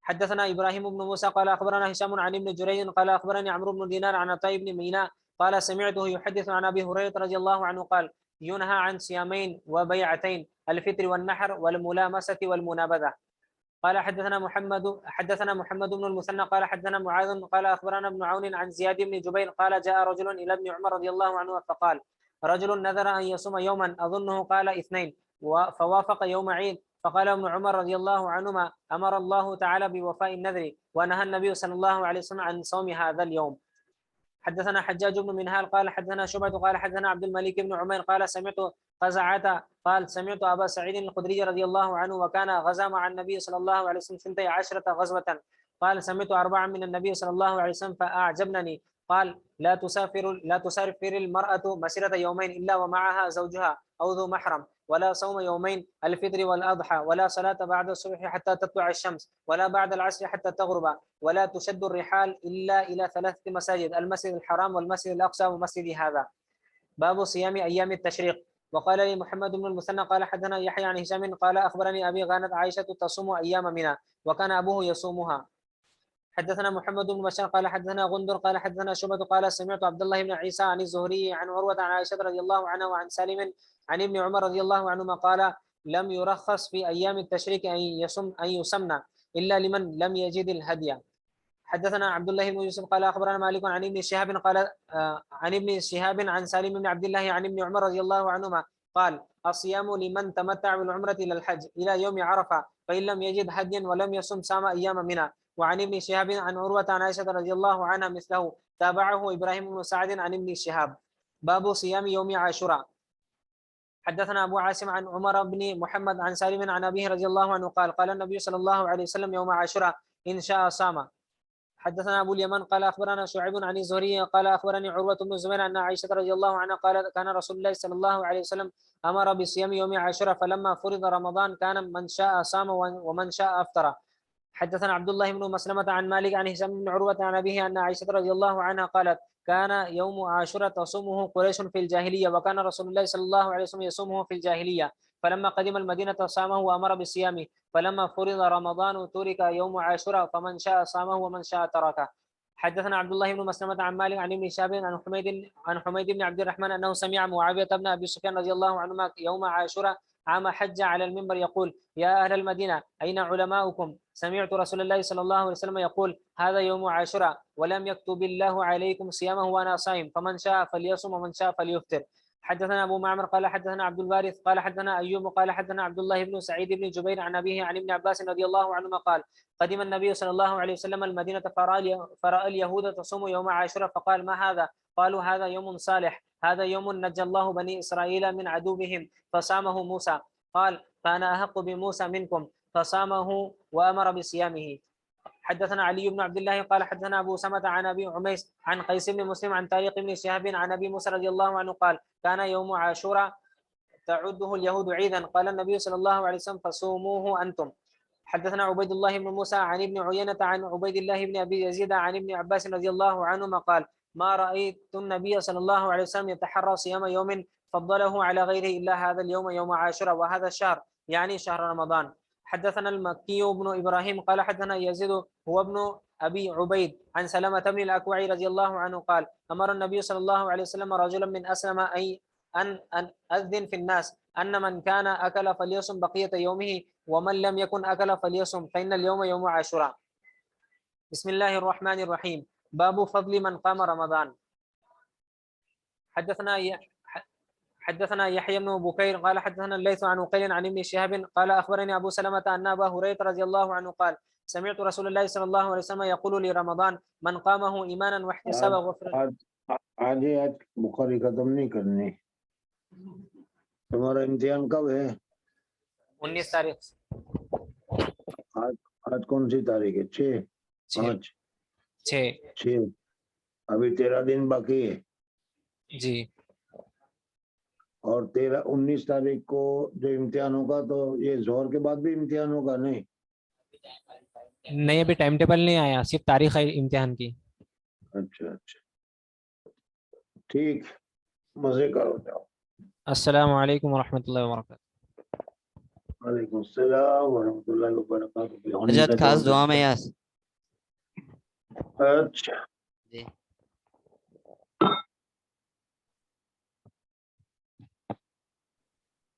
حدثنا إبراهيم بن موسى قال أخبرنا هشام عن ابن جريج قال أخبرني عمرو بن دينار عن عطاء بن ميناء قال سمعته يحدث عن أبي هريرة رضي الله عنه قال ينهى عن صيامين وبيعتين الفطر والنحر والملامسة والمنابذة. قال حدثنا محمد بن المثنى قال حدثنا معاذ قال أخبرنا ابن عون عن زياد بن جبير قال جاء رجل إلى ابن عمر رضي الله عنه فقال رجل نذر أن يصوم يوما أظنه قال اثنين فوافق يوم عيد فقال ابن عمر رضي الله عنهما أمر الله تعالى بوفاء النذر ونهى النبي صلى الله عليه وسلم عن صوم هذا اليوم. حدثنا حجاج بن منهال قال حدثنا شعبة قال حدثنا عبد الملك بن عمير قال سمعت قزعة قال سمعت أبا سعيد الخدري رضي الله عنه وكان غزا مع النبي صلى الله عليه وسلم 12 غزوة قال سمعت 4 من النبي صلى الله عليه وسلم فأعجبنني قال لا تسافر المرأة مسيرة يومين إلا ومعها زوجها أو ذو محرم ولا صوم يومين الفطر والأضحى ولا صلاة بعد الصبح حتى تطلع الشمس ولا بعد العصر حتى تغرب ولا تشد الرحال إلا إلى 3 مساجد المسجد الحرام والمسجد الأقصى ومسجد هذا. باب صيام أيام التشريق. وقال لي محمد بن المثنى قال حدثنا يحيى عن هشام قال أخبرني أبي غانت عائشة تصوم أيام منى وكان أبوه يصومها. حدثنا محمد بن بشار قال حدثنا غندر قال حدثنا شعبة قال سمعت عبد الله بن عيسى عن الزهري عن عروة عن عائشة رضي الله عنها وعن سالم عن ابن عمر رضي الله عنهما قال لم يرخص في أيام التشريك أن يسمن إلا لمن لم يجد الهدي. حدثنا عبد الله بن يوسف قال أخبرنا مالك عن ابن شهاب قال عن ابن شهاب عن سالم بن عبد الله عن ابن عمر رضي الله عنهما قال الصيام لمن تمتع بالعمرة إلى الحج إلى يوم عرفة فإن لم يجد هديا ولم يصم صام أيام منى. وعن ابن شهاب عن عروة عن عائشة رضي الله عنها مثله تابعه إبراهيم بن سعد عن ابن شهاب. باب صيام يوم عاشوراء. حدثنا أبو عاصم عن عمر بن محمد عن سالم عن أبيه رضي الله عنه قال قال النبي صلى الله عليه وسلم يوم عاشوراء إن شاء صام. حدثنا أبو اليمن قال أخبرنا شعيب عن الزهري قال أخبرني عروة بن الزبير أن عائشة رضي الله عنها قال كان رسول الله صلى الله عليه وسلم أمر بصيام يوم عاشوراء فلما فرض رمضان كان من شاء صام ومن شاء أفطر. حدثنا عبد الله بن مسلمة عن مالك عن هشام بن عروة عن أبيه أن عائشة رضي الله عنها قالت كان يوم عاشوراء تصومه قريش في الجاهلية وكان رسول الله صلى الله عليه وسلم يصومه في الجاهلية فلما قدم المدينة صامه وأمر بالصيام فلما فرض رمضان ترك يوم عاشوراء فمن شاء صامه ومن شاء تركه. حدثنا عبد الله بن مسلمة عن مالك عن ابن شهاب عن حميد بن عبد الرحمن أنه سمع معاوية بن أبي سفيان رضي الله عنهما يوم عاشوراء عام حج على المنبر يقول يا أهل المدينة أين علماؤكم؟ سمعت رسول الله صلى الله عليه وسلم يقول هذا يوم عاشوراء ولم يكتب الله عليكم صيامه وأنا صائم فمن شاء فليصم ومن شاء فليفطر. حدثنا أبو معمر قال حدثنا عبد الوارث قال حدثنا أيوب قال حدثنا عبد الله بن سعيد بن جبير عن أبيه عن ابن عباس رضي الله عنهما قال قدم النبي صلى الله عليه وسلم المدينة فرأى اليهود تصوم يوم عاشوراء فقال ما هذا؟ قالوا هذا يوم صالح هذا يوم نجى الله بني إسرائيل من عدوهم فصامه موسى قال فأنا أحق بموسى منكم فصامه وأمر بصيامه. حدثنا علي بن عبد الله قال حدثنا أبو سمة عن أبي عميس عن قيس بن مسلم عن طريق بن شهاب عن أبي موسى رضي الله عنه قال كان يوم عاشوراء تعده اليهود عيدا قال النبي صلى الله عليه وسلم فصوموه أنتم. حدثنا عبيد الله بن موسى عن ابن عيينة عن عبيد الله بن أبي يزيد عن ابن عباس رضي الله عنهما قال ما رأيت النبي صلى الله عليه وسلم يتحرى صيام يوم فضله على غيره إلا هذا اليوم يوم عاشوراء وهذا الشهر يعني شهر رمضان. حدثنا المكي بن إبراهيم قال حدثنا يزيد هو ابن أبي عبيد عن سلمة بن الأكوع رضي الله عنه قال أمر النبي صلى الله عليه وسلم رجلا من أسلم أن أذن في الناس أن من كان أكل فليصم بقية يومه ومن لم يكن أكل فليصم فإن اليوم يوم عاشوراء. بسم الله الرحمن الرحيم. باب فضل من قام رمضان. حدثنا يحيى بن بكير قال حدثنا الليث عن وقيل عن ابن شهاب قال أخبرني أبو سلمة أن أبا هريرة رضي الله عنه قال سمعت رسول الله صلى الله عليه وسلم يقول لرمضان من قامه إيمانا واحتسابا غفر. آج بخاری ختم نہیں کرنی. تمہارا امتحان کب ہے؟ 19 تاریخ. آج کون سی تاریخ ہے؟ 6 ابھی 13 دن باقی ہے جی. اور 19 تاریخ کو جو امتحان ہوگا تو یہ ظہر کے بعد بھی امتحان ہوگا؟ نہیں ابھی ٹائم ٹیبل نہیں آیا صرف تاریخ ہے امتحان کی. اچھا ٹھیک مزے کرو جاؤ. السلام علیکم ورحمۃ اللہ وبرکاتہ. وعلیکم السلام ورحمۃ اللہ وبرکاتہ. خاص دعا میں یاس. اچھا جی